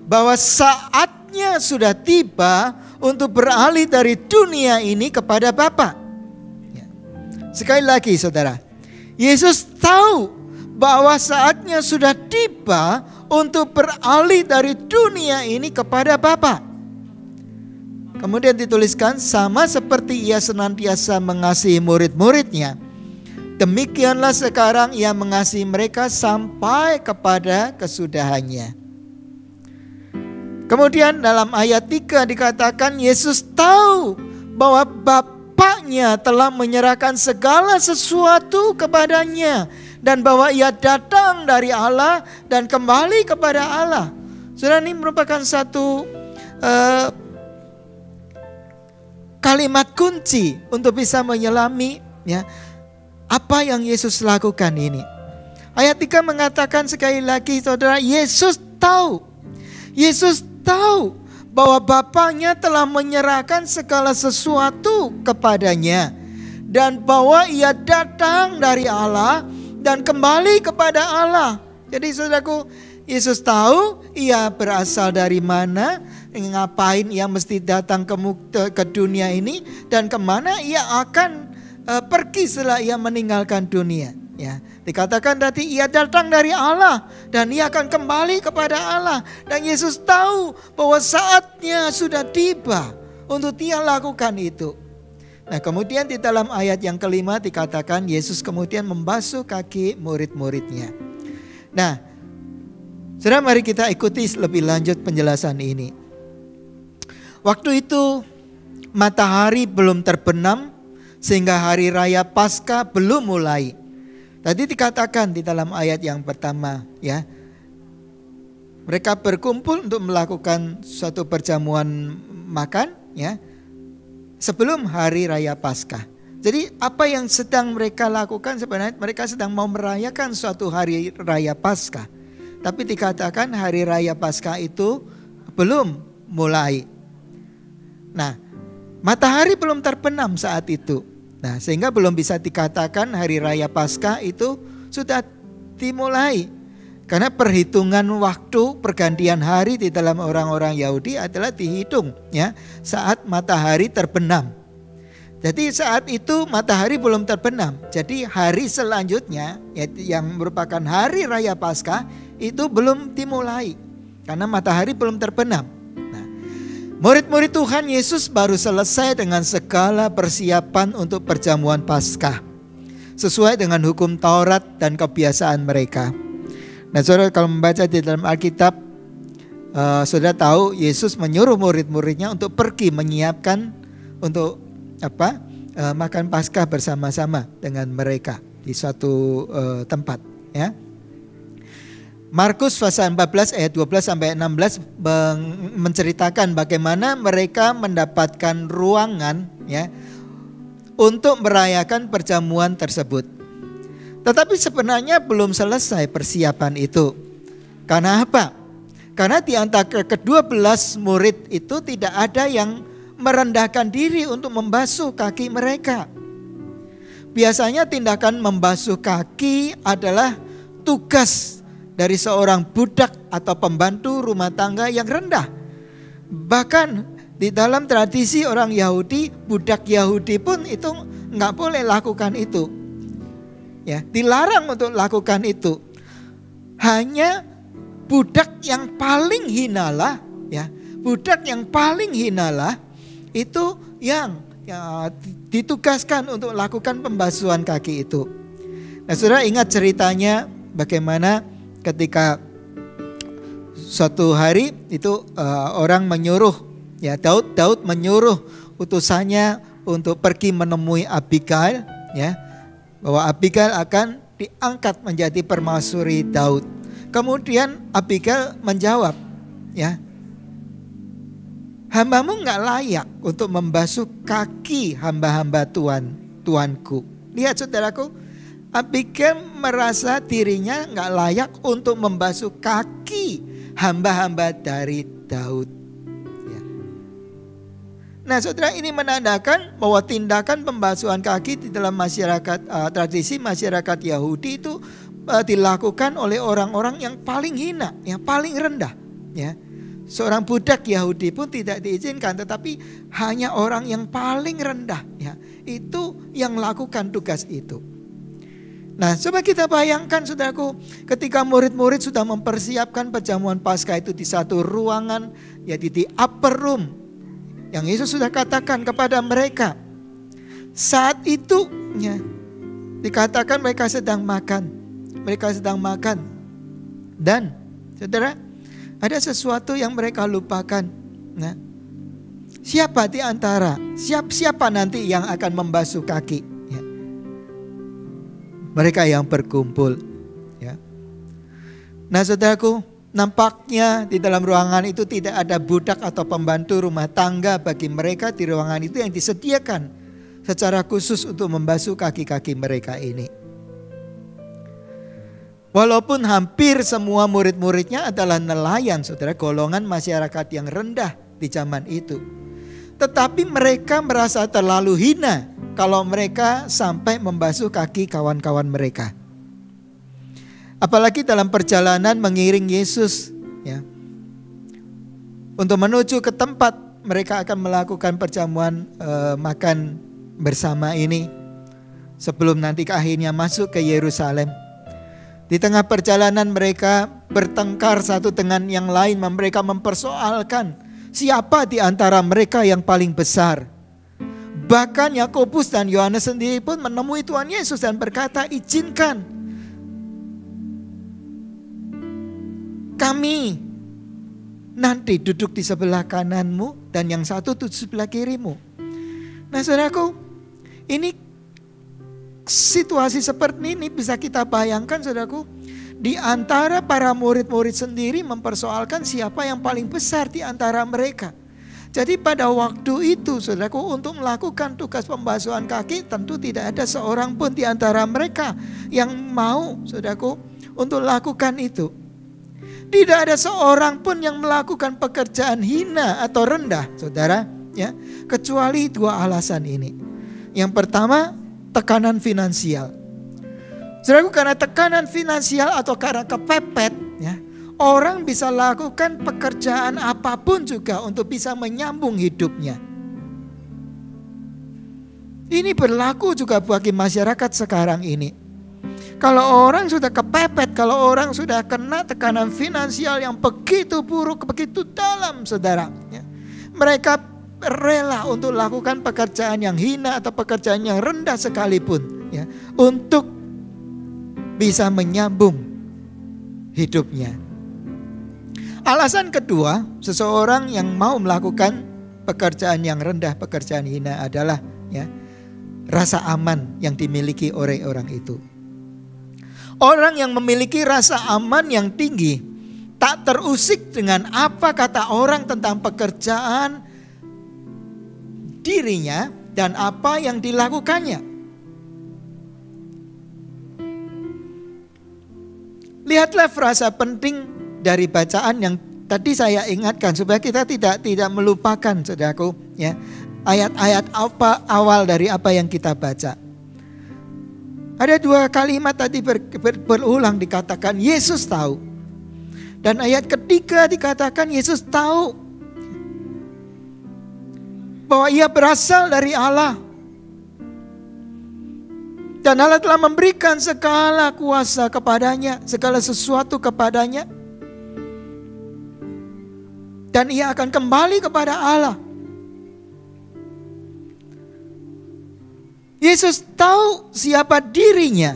bahwa saatnya sudah tiba untuk beralih dari dunia ini kepada Bapa. Ya. Sekali lagi saudara, Yesus tahu bahwa saatnya sudah tiba untuk beralih dari dunia ini kepada Bapa. Kemudian dituliskan, sama seperti ia senantiasa mengasihi murid-muridnya, demikianlah sekarang ia mengasihi mereka sampai kepada kesudahannya. Kemudian dalam ayat 3 dikatakan Yesus tahu bahwa Bapaknya telah menyerahkan segala sesuatu kepadanya, dan bahwa ia datang dari Allah dan kembali kepada Allah. Saudara, ini merupakan satu kalimat kunci untuk bisa menyelami ya, apa yang Yesus lakukan ini. Ayat 3 mengatakan sekali lagi saudara, Yesus tahu bahwa Bapaknya telah menyerahkan segala sesuatu kepadanya, dan bahwa ia datang dari Allah dan kembali kepada Allah. Jadi saudaraku, Yesus tahu ia berasal dari mana, ngapain ia mesti datang ke dunia ini, dan kemana ia akan pergi setelah ia meninggalkan dunia. Ya, dikatakan tadi ia datang dari Allah dan ia akan kembali kepada Allah. Dan Yesus tahu bahwa saatnya sudah tiba untuk dia lakukan itu. Nah, kemudian di dalam ayat yang kelima dikatakan Yesus kemudian membasuh kaki murid-muridnya. Nah, saudara, mari kita ikuti lebih lanjut penjelasan ini. Waktu itu matahari belum terbenam sehingga hari raya Paskah belum mulai. Tadi dikatakan di dalam ayat yang pertama ya, mereka berkumpul untuk melakukan suatu perjamuan makan ya, sebelum hari raya Paskah. Jadi apa yang sedang mereka lakukan sebenarnya, mereka sedang mau merayakan suatu hari raya Paskah. Tapi dikatakan hari raya Paskah itu belum mulai. Nah, matahari belum terbenam saat itu. Nah, sehingga belum bisa dikatakan hari raya Paskah itu sudah dimulai. Karena perhitungan waktu pergantian hari di dalam orang-orang Yahudi adalah dihitung ya saat matahari terbenam. Jadi saat itu matahari belum terbenam. Jadi hari selanjutnya yang merupakan hari raya Paskah itu belum dimulai karena matahari belum terbenam. Murid-murid Tuhan Yesus baru selesai dengan segala persiapan untuk perjamuan Paskah, sesuai dengan hukum Taurat dan kebiasaan mereka. Nah, saudara, kalau membaca di dalam Alkitab, saudara tahu Yesus menyuruh murid-muridnya untuk pergi menyiapkan untuk makan Paskah bersama-sama dengan mereka di suatu tempat. Ya. Markus pasal 14 ayat 12 sampai 16 menceritakan bagaimana mereka mendapatkan ruangan ya untuk merayakan perjamuan tersebut. Tetapi sebenarnya belum selesai persiapan itu. Karena apa? Karena di antara ke-12 murid itu tidak ada yang merendahkan diri untuk membasuh kaki mereka. Biasanya tindakan membasuh kaki adalah tugas dari seorang budak atau pembantu rumah tangga yang rendah. Bahkan di dalam tradisi orang Yahudi, budak Yahudi pun itu nggak boleh lakukan itu. Ya, dilarang untuk lakukan itu. Hanya budak yang paling hinalah, ya, budak yang paling hinalah itu yang ditugaskan untuk lakukan pembasuhan kaki itu. Nah, saudara ingat ceritanya bagaimana ketika suatu hari itu orang menyuruh ya Daud menyuruh utusannya untuk pergi menemui Abigail ya, bahwa Abigail akan diangkat menjadi permaisuri Daud. Kemudian Abigail menjawab ya, hambamu nggak layak untuk membasuh kaki hamba-hamba Tuanku. Lihat saudaraku, Abigail merasa dirinya nggak layak untuk membasuh kaki hamba-hamba dari Daud. Ya. Nah saudara, ini menandakan bahwa tindakan pembasuhan kaki di dalam masyarakat, tradisi masyarakat Yahudi itu dilakukan oleh orang-orang yang paling hina, yang paling rendah. Ya. Seorang budak Yahudi pun tidak diizinkan, tetapi hanya orang yang paling rendah, ya, itu yang lakukan tugas itu. Nah, coba kita bayangkan saudaraku, ketika murid-murid sudah mempersiapkan perjamuan Paskah itu di satu ruangan, yaitu di upper room, yang Yesus sudah katakan kepada mereka. Saat itu, ya, dikatakan mereka sedang makan. Mereka sedang makan. Dan, saudara, ada sesuatu yang mereka lupakan. Nah, siapa di antara, siapa nanti yang akan membasuh kaki? Ya. Mereka yang berkumpul. Ya. Nah saudaraku, nampaknya di dalam ruangan itu tidak ada budak atau pembantu rumah tangga bagi mereka di ruangan itu yang disediakan secara khusus untuk membasuh kaki-kaki mereka ini. Walaupun hampir semua murid-muridnya adalah nelayan, saudara, golongan masyarakat yang rendah di zaman itu. Tetapi mereka merasa terlalu hina kalau mereka sampai membasuh kaki kawan-kawan mereka. Apalagi dalam perjalanan mengiring Yesus, ya, untuk menuju ke tempat mereka akan melakukan perjamuan makan bersama ini sebelum nanti akhirnya masuk ke Yerusalem. Di tengah perjalanan mereka bertengkar satu dengan yang lain, mereka mempersoalkan siapa di antara mereka yang paling besar. Bahkan Yakobus dan Yohanes sendiri pun menemui Tuhan Yesus dan berkata, izinkan kami nanti duduk di sebelah kananmu dan yang satu di sebelah kirimu. Nah saudaraku, ini situasi seperti ini bisa kita bayangkan saudaraku. Di antara para murid-murid sendiri mempersoalkan siapa yang paling besar di antara mereka. Jadi pada waktu itu saudaraku, untuk melakukan tugas pembasuhan kaki tentu tidak ada seorang pun di antara mereka yang mau saudaraku untuk lakukan itu. Tidak ada seorang pun yang melakukan pekerjaan hina atau rendah saudara, ya, kecuali dua alasan ini. Yang pertama, tekanan finansial. Saudaraku, karena tekanan finansial atau karena kepepet, ya, orang bisa lakukan pekerjaan apapun juga untuk bisa menyambung hidupnya. Ini berlaku juga bagi masyarakat sekarang ini. Kalau orang sudah kepepet, kalau orang sudah kena tekanan finansial yang begitu buruk, begitu dalam saudara, ya, mereka rela untuk lakukan pekerjaan yang hina atau pekerjaan yang rendah sekalipun, ya, untuk bisa menyambung hidupnya. Alasan kedua, seseorang yang mau melakukan pekerjaan yang rendah, pekerjaan hina adalah, ya, rasa aman yang dimiliki oleh orang itu. Orang yang memiliki rasa aman yang tinggi tak terusik dengan apa kata orang tentang pekerjaan dirinya dan apa yang dilakukannya. Lihatlah frasa penting dari bacaan yang tadi saya ingatkan supaya kita tidak melupakan saudaraku, ya, ayat-ayat awal dari apa yang kita baca. Ada dua kalimat tadi berulang dikatakan Yesus tahu. Dan ayat ketiga dikatakan Yesus tahu bahwa ia berasal dari Allah. Dan Allah telah memberikan segala kuasa kepadanya, segala sesuatu kepadanya. Dan ia akan kembali kepada Allah. Yesus tahu siapa dirinya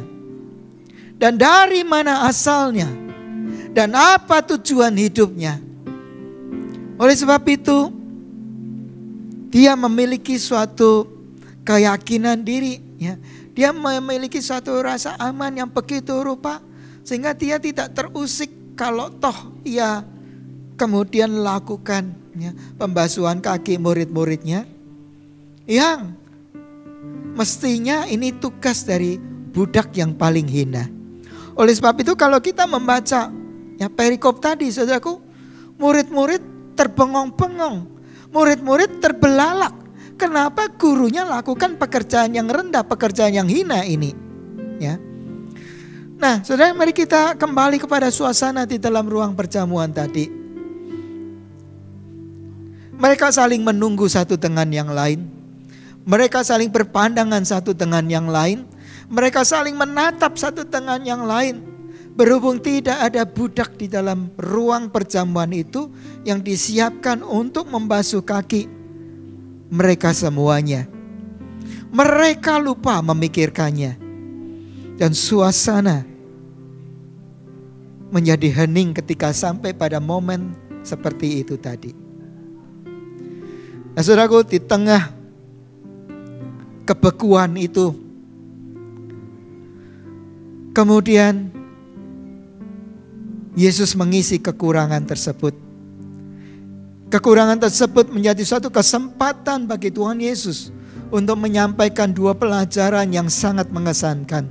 dan dari mana asalnya dan apa tujuan hidupnya. Oleh sebab itu, dia memiliki suatu keyakinan diri, ya. Dia memiliki suatu rasa aman yang begitu rupa sehingga dia tidak terusik kalau toh ia kemudian lakukan, ya, pembasuhan kaki murid-muridnya yang mestinya ini tugas dari budak yang paling hina. Oleh sebab itu kalau kita membaca, ya, perikop tadi saudaraku, murid-murid terbengong-bengong. Murid-murid terbelalak. Kenapa gurunya lakukan pekerjaan yang rendah, pekerjaan yang hina ini? Ya. Nah, saudara, mari kita kembali kepada suasana di dalam ruang perjamuan tadi. Mereka saling menunggu satu dengan yang lain. Mereka saling berpandangan satu dengan yang lain. Mereka saling menatap satu dengan yang lain. Berhubung tidak ada budak di dalam ruang perjamuan itu yang disiapkan untuk membasuh kaki mereka semuanya. Mereka lupa memikirkannya. Dan suasana menjadi hening ketika sampai pada momen seperti itu tadi. Nah, saudaraku, di tengah kebekuan itu, kemudian Yesus mengisi kekurangan tersebut. Kekurangan tersebut menjadi suatu kesempatan bagi Tuhan Yesus untuk menyampaikan dua pelajaran yang sangat mengesankan.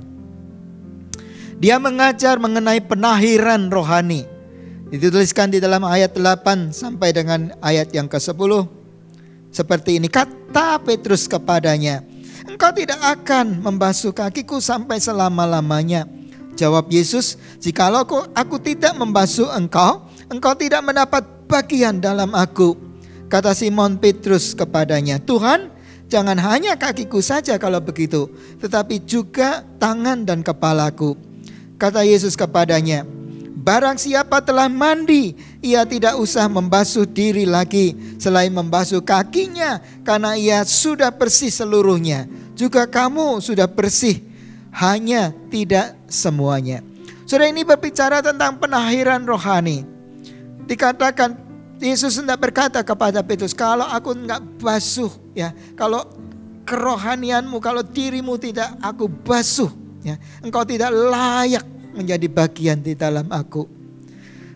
Dia mengajar mengenai penahiran rohani. Dituliskan di dalam ayat 8 sampai dengan ayat yang ke-10. Seperti ini, kata Petrus kepadanya, engkau tidak akan membasuh kakiku sampai selama-lamanya. Jawab Yesus, jikalau aku tidak membasuh engkau, engkau tidak mendapat bagian dalam aku. Kata Simon Petrus kepadanya, Tuhan, jangan hanya kakiku saja kalau begitu, tetapi juga tangan dan kepalaku. Kata Yesus kepadanya, barang siapa telah mandi, ia tidak usah membasuh diri lagi selain membasuh kakinya, karena ia sudah bersih seluruhnya. Juga kamu sudah bersih, hanya tidak semuanya. Saudara, ini berbicara tentang penahiran rohani. Dikatakan Yesus hendak berkata kepada Petrus, kalau aku enggak basuh, ya, kalau kerohanianmu, kalau dirimu tidak aku basuh, ya, engkau tidak layak menjadi bagian di dalam aku.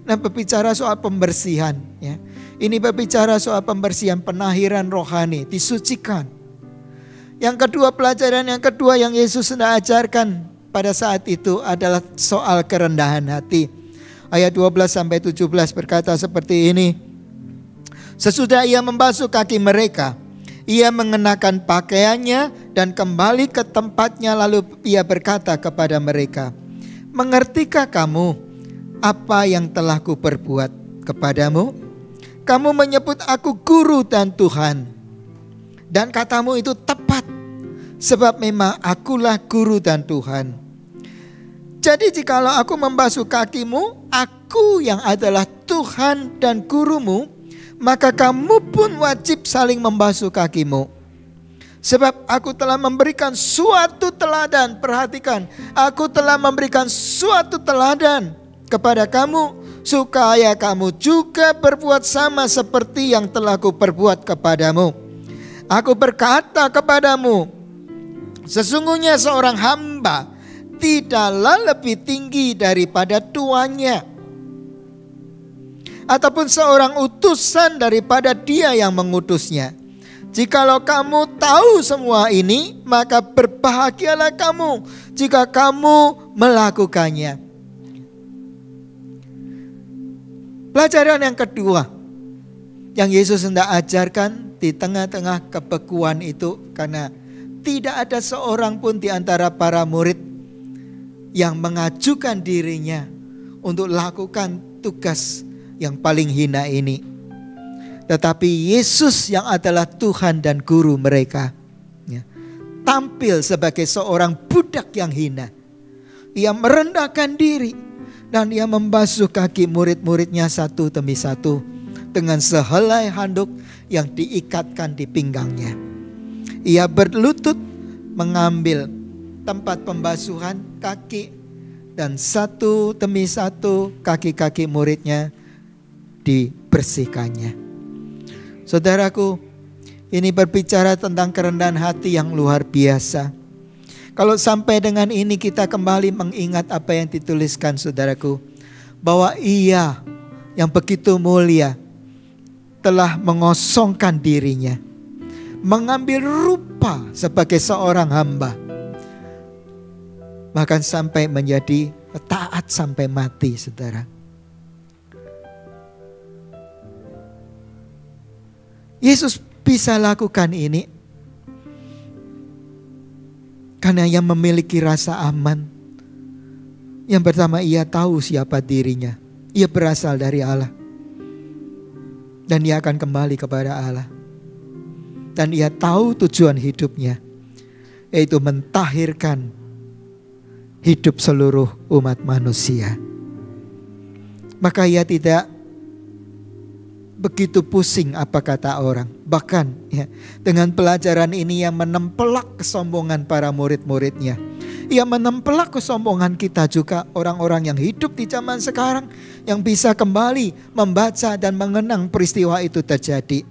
Nah, berbicara soal pembersihan, ya. Ini berbicara soal pembersihan, penahiran rohani, disucikan. Yang kedua, pelajaran yang kedua yang Yesus hendak ajarkan pada saat itu adalah soal kerendahan hati. Ayat 12 sampai 17 berkata seperti ini. Sesudah ia membasuh kaki mereka, ia mengenakan pakaiannya dan kembali ke tempatnya, lalu ia berkata kepada mereka, mengertikah kamu apa yang telah kuperbuat kepadamu? Kamu menyebut aku guru dan Tuhan, dan katamu itu tepat, sebab memang akulah guru dan Tuhan. Jadi jikalau aku membasuh kakimu, aku yang adalah Tuhan dan gurumu, maka kamu pun wajib saling membasuh kakimu. Sebab aku telah memberikan suatu teladan, perhatikan, aku telah memberikan suatu teladan kepada kamu, supaya kamu juga berbuat sama seperti yang telah kuperbuat kepadamu. Aku berkata kepadamu, sesungguhnya seorang hamba tidaklah lebih tinggi daripada tuannya, ataupun seorang utusan daripada dia yang mengutusnya. Jikalau kamu tahu semua ini, maka berbahagialah kamu jika kamu melakukannya. Pelajaran yang kedua yang Yesus hendak ajarkan di tengah-tengah kebekuan itu, karena tidak ada seorang pun di antara para murid yang mengajukan dirinya untuk lakukan tugas yang paling hina ini. Tetapi Yesus yang adalah Tuhan dan Guru mereka, ya, tampil sebagai seorang budak yang hina. Ia merendahkan diri dan ia membasuh kaki murid-muridnya satu demi satu dengan sehelai handuk yang diikatkan di pinggangnya. Ia berlutut mengambil tempat pembasuhan kaki dan satu demi satu kaki-kaki muridnya dibersihkannya. Saudaraku, ini berbicara tentang kerendahan hati yang luar biasa. Kalau sampai dengan ini kita kembali mengingat apa yang dituliskan, saudaraku, bahwa ia yang begitu mulia telah mengosongkan dirinya, mengambil rupa sebagai seorang hamba, bahkan sampai menjadi taat sampai mati, saudara. Yesus bisa lakukan ini karena ia memiliki rasa aman. Yang pertama, ia tahu siapa dirinya. Ia berasal dari Allah. Dan ia akan kembali kepada Allah. Dan ia tahu tujuan hidupnya, yaitu mentahirkan hidup seluruh umat manusia. Maka ia tidak begitu pusing apa kata orang. Bahkan ya, dengan pelajaran ini yang menempelak kesombongan para murid-muridnya. Ia menempelak kesombongan kita juga, orang-orang yang hidup di zaman sekarang, yang bisa kembali membaca dan mengenang peristiwa itu terjadi.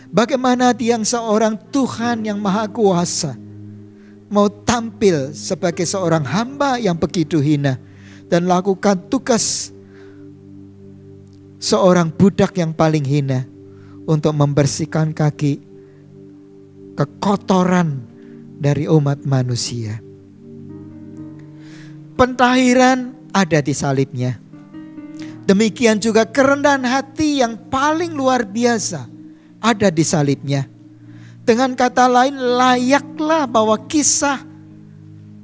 Bagaimana dia yang seorang Tuhan yang maha kuasa mau tampil sebagai seorang hamba yang begitu hina dan lakukan tugas seorang budak yang paling hina untuk membersihkan kaki kekotoran dari umat manusia. Pentahiran ada di salibnya. Demikian juga kerendahan hati yang paling luar biasa ada di salibnya. Dengan kata lain, layaklah bahwa kisah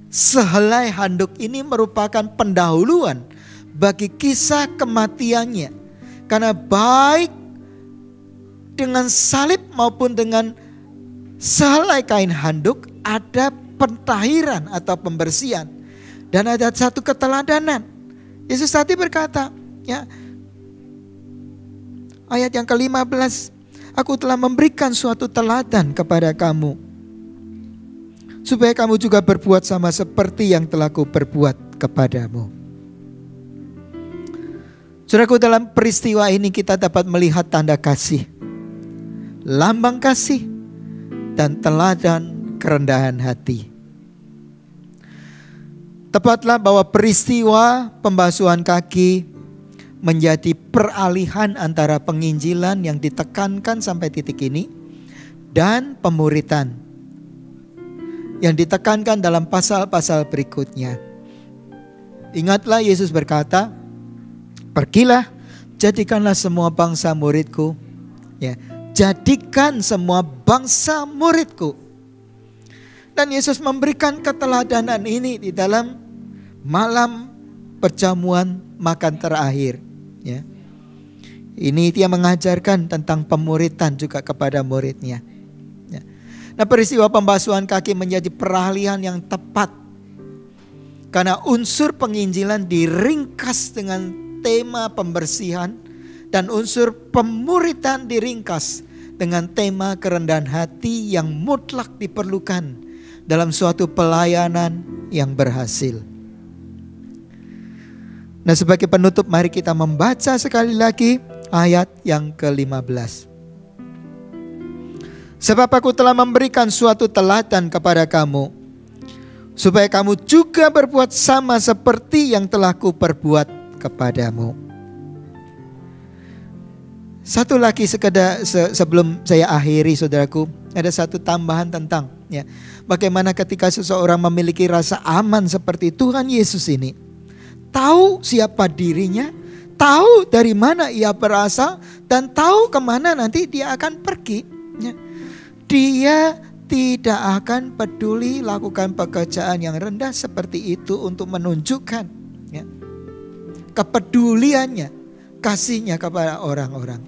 sehelai handuk ini merupakan pendahuluan bagi kisah kematiannya. Karena baik dengan salib maupun dengan sehelai kain handuk ada pentahiran atau pembersihan. Dan ada satu keteladanan. Yesus tadi berkata, ya, ayat yang ke-15, aku telah memberikan suatu teladan kepada kamu, supaya kamu juga berbuat sama seperti yang telah kuperbuat kepadamu. Saudaraku, dalam peristiwa ini kita dapat melihat tanda kasih, lambang kasih, dan teladan kerendahan hati. Tepatlah bahwa peristiwa pembasuhan kaki menjadi peralihan antara penginjilan yang ditekankan sampai titik ini dan pemuritan yang ditekankan dalam pasal-pasal berikutnya. Ingatlah Yesus berkata, pergilah, jadikanlah semua bangsa muridku. Ya, jadikan semua bangsa muridku. Dan Yesus memberikan keteladanan ini di dalam malam perjamuan makan terakhir. Ya. Ini dia mengajarkan tentang pemuritan juga kepada muridnya. Ya. Nah, peristiwa pembasuhan kaki menjadi peralihan yang tepat. Karena unsur penginjilan diringkas dengan tema pembersihan. Dan unsur pemuritan diringkas dengan tema kerendahan hati yang mutlak diperlukan dalam suatu pelayanan yang berhasil. Nah, sebagai penutup mari kita membaca sekali lagi ayat yang ke-15. Sebab aku telah memberikan suatu teladan kepada kamu, supaya kamu juga berbuat sama seperti yang telah kuperbuat kepadamu. Satu lagi sebelum saya akhiri, saudaraku, ada satu tambahan tentang ya, bagaimana ketika seseorang memiliki rasa aman seperti Tuhan Yesus ini, tahu siapa dirinya, tahu dari mana ia berasal, dan tahu kemana nanti dia akan pergi. Ya. Dia tidak akan peduli lakukan pekerjaan yang rendah seperti itu untuk menunjukkan ya, kepeduliannya, kasihnya kepada orang-orang.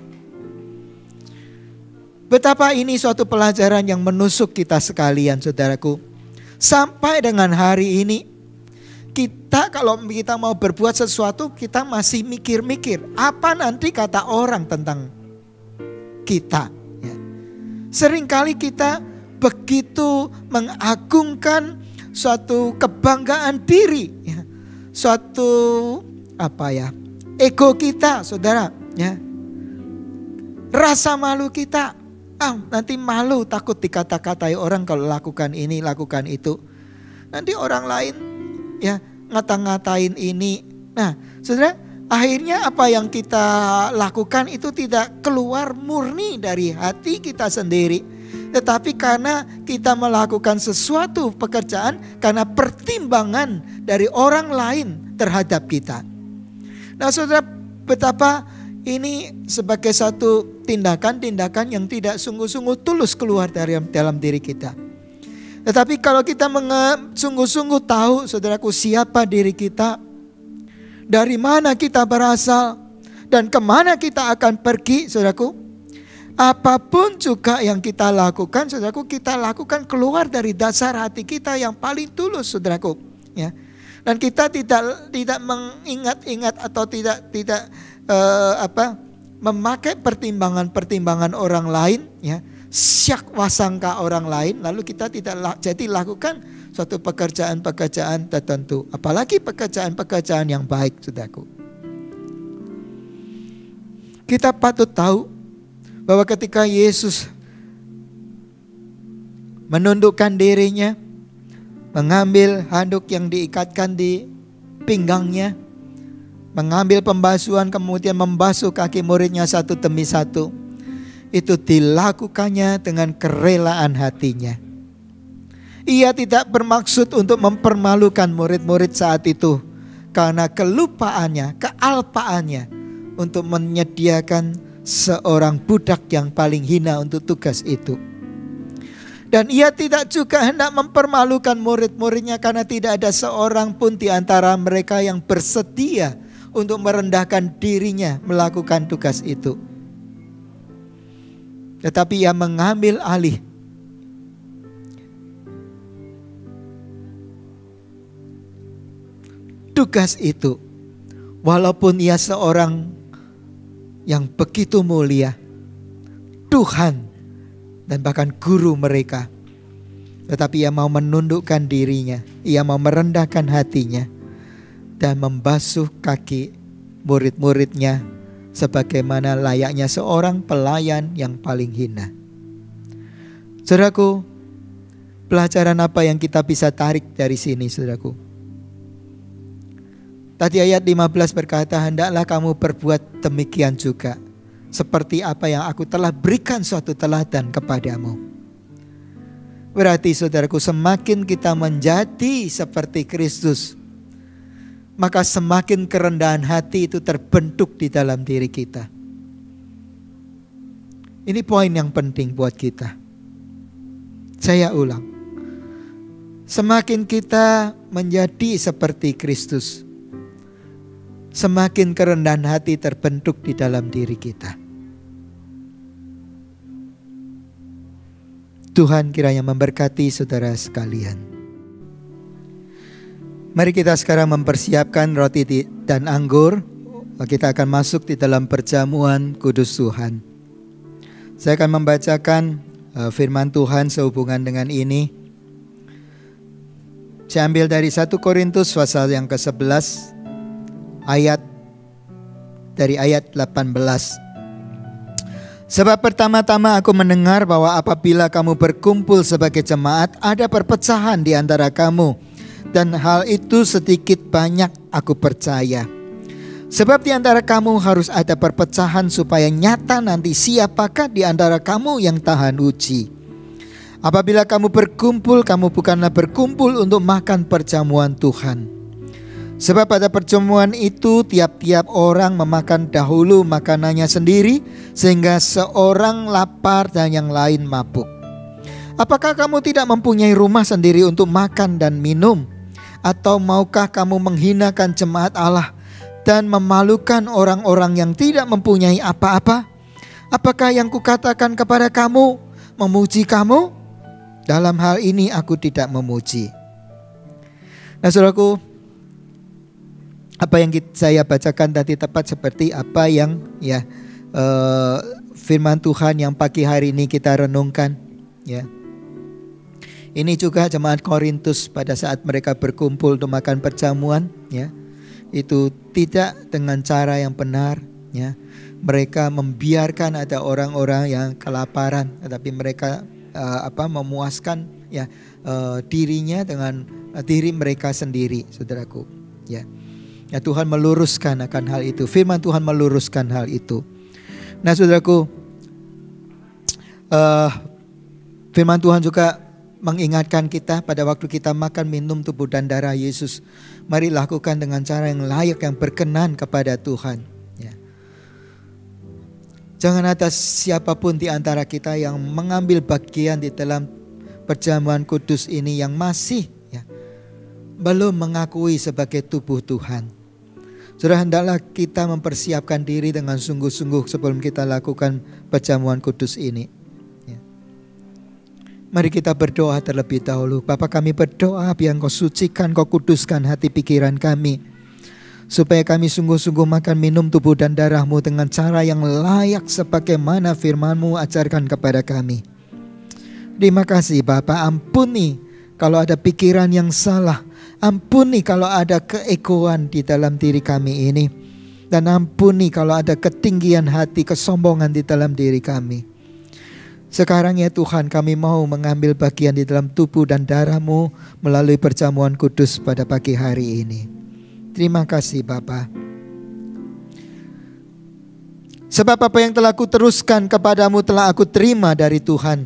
Betapa ini suatu pelajaran yang menusuk kita sekalian, saudaraku. Sampai dengan hari ini, kita kalau kita mau berbuat sesuatu, kita masih mikir-mikir apa nanti kata orang tentang kita. Ya. Seringkali kita begitu mengagungkan suatu kebanggaan diri, ya. Suatu ego kita, saudara. Ya. Rasa malu kita. Nanti malu, takut dikata-katai orang kalau lakukan ini, lakukan itu. Nanti orang lain ya ngata-ngatain ini. Nah, saudara, akhirnya apa yang kita lakukan itu tidak keluar murni dari hati kita sendiri. Tetapi karena kita melakukan sesuatu pekerjaan karena pertimbangan dari orang lain terhadap kita. Nah, saudara, betapa Ini sebagai satu tindakan-tindakan yang tidak sungguh-sungguh tulus keluar dari dalam diri kita. Tetapi kalau kita sungguh-sungguh tahu, saudaraku, siapa diri kita, dari mana kita berasal, dan kemana kita akan pergi, saudaraku, apapun juga yang kita lakukan, saudaraku, kita lakukan keluar dari dasar hati kita yang paling tulus, saudaraku. Ya. Dan kita tidak mengingat-ingat atau tidak memakai pertimbangan-pertimbangan orang lain, ya, syak wasangka orang lain, lalu kita tidak jadi lakukan suatu pekerjaan-pekerjaan tertentu, apalagi pekerjaan-pekerjaan yang baik, saudaraku. Kita patut tahu bahwa ketika Yesus menundukkan dirinya, mengambil handuk yang diikatkan di pinggangnya, mengambil pembasuhan, kemudian membasuh kaki muridnya satu demi satu, itu dilakukannya dengan kerelaan hatinya. Ia tidak bermaksud untuk mempermalukan murid-murid saat itu, karena kelupaannya, kealpaannya untuk menyediakan seorang budak yang paling hina untuk tugas itu. Dan ia tidak juga hendak mempermalukan murid-muridnya, karena tidak ada seorang pun di antara mereka yang bersedia untuk merendahkan dirinya melakukan tugas itu. Tetapi ia mengambil alih tugas itu, walaupun ia seorang yang begitu mulia, Tuhan dan bahkan guru mereka. Tetapi ia mau menundukkan dirinya, ia mau merendahkan hatinya dan membasuh kaki murid-muridnya sebagaimana layaknya seorang pelayan yang paling hina. Saudaraku, pelajaran apa yang kita bisa tarik dari sini, saudaraku? Tadi ayat 15 berkata, hendaklah kamu berbuat demikian juga, seperti apa yang aku telah berikan suatu teladan kepadamu. Berarti saudaraku, semakin kita menjadi seperti Kristus, maka semakin kerendahan hati itu terbentuk di dalam diri kita. Ini poin yang penting buat kita. Saya ulang, semakin kita menjadi seperti Kristus, semakin kerendahan hati terbentuk di dalam diri kita. Tuhan kiranya memberkati saudara sekalian. Mari kita sekarang mempersiapkan roti dan anggur. Kita akan masuk di dalam perjamuan kudus Tuhan. Saya akan membacakan firman Tuhan sehubungan dengan ini. Saya ambil dari 1 Korintus pasal yang ke-11 dari ayat 18. Sebab pertama-tama aku mendengar bahwa apabila kamu berkumpul sebagai jemaat, ada perpecahan di antara kamu, dan hal itu sedikit banyak aku percaya. Sebab di antara kamu harus ada perpecahan supaya nyata nanti siapakah di antara kamu yang tahan uji. Apabila kamu berkumpul, kamu bukanlah berkumpul untuk makan perjamuan Tuhan. Sebab pada perjamuan itu tiap-tiap orang memakan dahulu makanannya sendiri, sehingga seorang lapar dan yang lain mabuk. Apakah kamu tidak mempunyai rumah sendiri untuk makan dan minum? Atau maukah kamu menghinakan jemaat Allah dan memalukan orang-orang yang tidak mempunyai apa-apa? Apakah yang kukatakan kepada kamu memuji kamu? Dalam hal ini aku tidak memuji. Nah, saudaraku, apa yang saya bacakan tadi tepat seperti apa yang firman Tuhan yang pagi hari ini kita renungkan, ya. Ini juga jemaat Korintus pada saat mereka berkumpul untuk makan perjamuan, ya. Itu tidak dengan cara yang benar, ya. Mereka membiarkan ada orang-orang yang kelaparan, tetapi mereka memuaskan dirinya dengan diri mereka sendiri, saudaraku, ya. Ya, Tuhan meluruskan akan hal itu. Firman Tuhan meluruskan hal itu. Nah, saudaraku, firman Tuhan juga mengingatkan kita pada waktu kita makan minum tubuh dan darah Yesus, mari lakukan dengan cara yang layak, yang berkenan kepada Tuhan. Ya. Jangan ada siapapun di antara kita yang mengambil bagian di dalam perjamuan kudus ini yang masih belum mengakui sebagai tubuh Tuhan. Saudara, hendaklah kita mempersiapkan diri dengan sungguh-sungguh sebelum kita lakukan perjamuan kudus ini. Mari kita berdoa terlebih dahulu. Bapa, kami berdoa biar Engkau sucikan, Kau kuduskan hati pikiran kami, supaya kami sungguh-sungguh makan minum tubuh dan darah-Mu dengan cara yang layak sebagaimana firman-Mu ajarkan kepada kami. Terima kasih Bapa, ampuni kalau ada pikiran yang salah. Ampuni kalau ada keegoan di dalam diri kami ini. Dan ampuni kalau ada ketinggian hati, kesombongan di dalam diri kami. Sekarang ya Tuhan, kami mau mengambil bagian di dalam tubuh dan darah-Mu melalui perjamuan kudus pada pagi hari ini. Terima kasih Bapa. Sebab apa yang telah kuteruskan kepadamu telah aku terima dari Tuhan,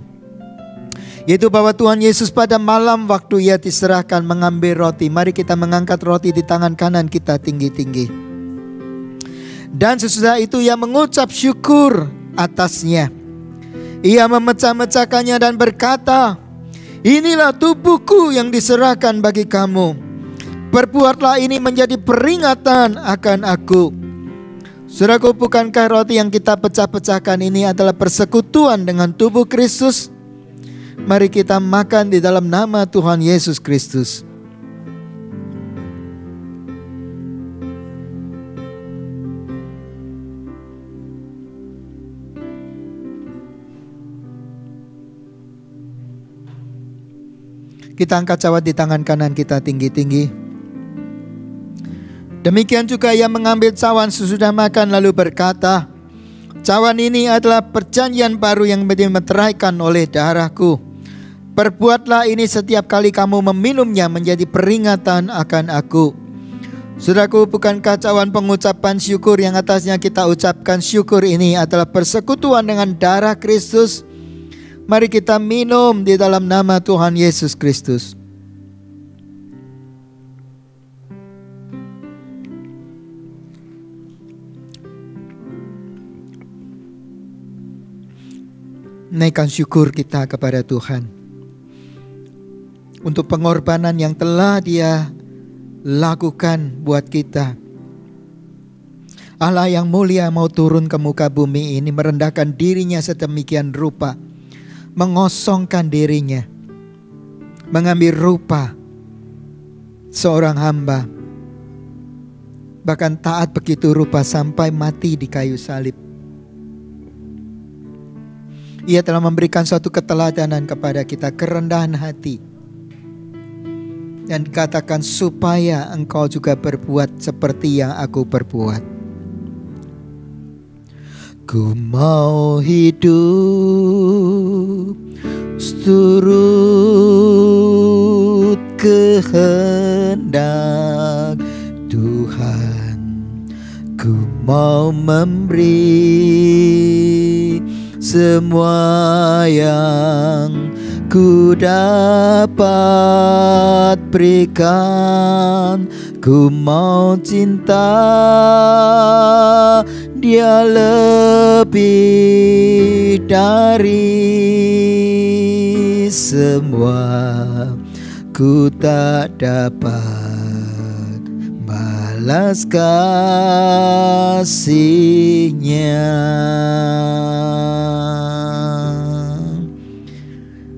yaitu bahwa Tuhan Yesus pada malam waktu Ia diserahkan mengambil roti. Mari kita mengangkat roti di tangan kanan kita tinggi-tinggi. Dan sesudah itu Ia mengucap syukur atasnya. Ia memecah-mecahkannya dan berkata, inilah tubuhku yang diserahkan bagi kamu. Perbuatlah ini menjadi peringatan akan aku. Saudaraku, bukankah roti yang kita pecah-pecahkan ini adalah persekutuan dengan tubuh Kristus? Mari kita makan di dalam nama Tuhan Yesus Kristus. Kita angkat cawan di tangan kanan kita tinggi-tinggi. Demikian juga Ia mengambil cawan sesudah makan lalu berkata, cawan ini adalah perjanjian baru yang dimeteraikan oleh darahku. Perbuatlah ini setiap kali kamu meminumnya menjadi peringatan akan aku. Saudaraku, bukankah cawan pengucapan syukur yang atasnya kita ucapkan syukur ini adalah persekutuan dengan darah Kristus? Mari kita minum di dalam nama Tuhan Yesus Kristus. Naikkan syukur kita kepada Tuhan untuk pengorbanan yang telah Dia lakukan buat kita. Allah yang mulia mau turun ke muka bumi ini, merendahkan dirinya sedemikian rupa, mengosongkan dirinya, mengambil rupa seorang hamba, bahkan taat begitu rupa sampai mati di kayu salib. Ia telah memberikan suatu keteladanan kepada kita, kerendahan hati. Dan dikatakan supaya engkau juga berbuat seperti yang aku perbuat. Ku mau hidup seturut kehendak Tuhan. Ku mau memberi semua yang ku dapat berikan. Ku mau cinta Dia lebih dari semua. Ku tak dapat balas kasih-Nya.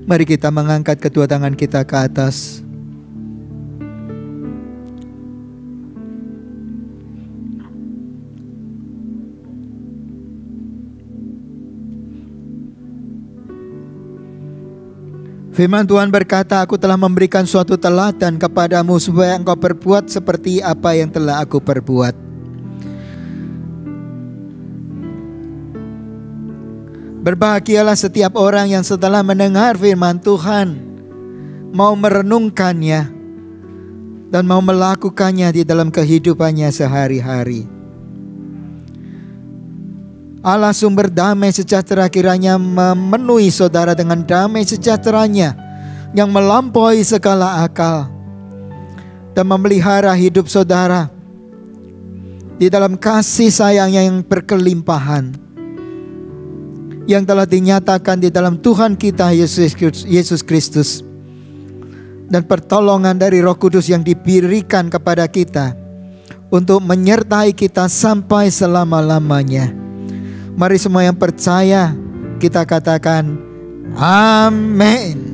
Mari kita mengangkat kedua tangan kita ke atas. Firman Tuhan berkata, aku telah memberikan suatu teladan kepadamu supaya engkau berbuat seperti apa yang telah aku perbuat. Berbahagialah setiap orang yang setelah mendengar firman Tuhan mau merenungkannya dan mau melakukannya di dalam kehidupannya sehari-hari. Allah sumber damai sejahtera kiranya memenuhi saudara dengan damai sejahteranya yang melampaui segala akal, dan memelihara hidup saudara di dalam kasih sayangnya yang berkelimpahan. yang telah dinyatakan di dalam Tuhan kita Yesus Kristus, dan pertolongan dari Roh Kudus yang diberikan kepada kita untuk menyertai kita sampai selama-lamanya. Mari semua yang percaya kita katakan amin.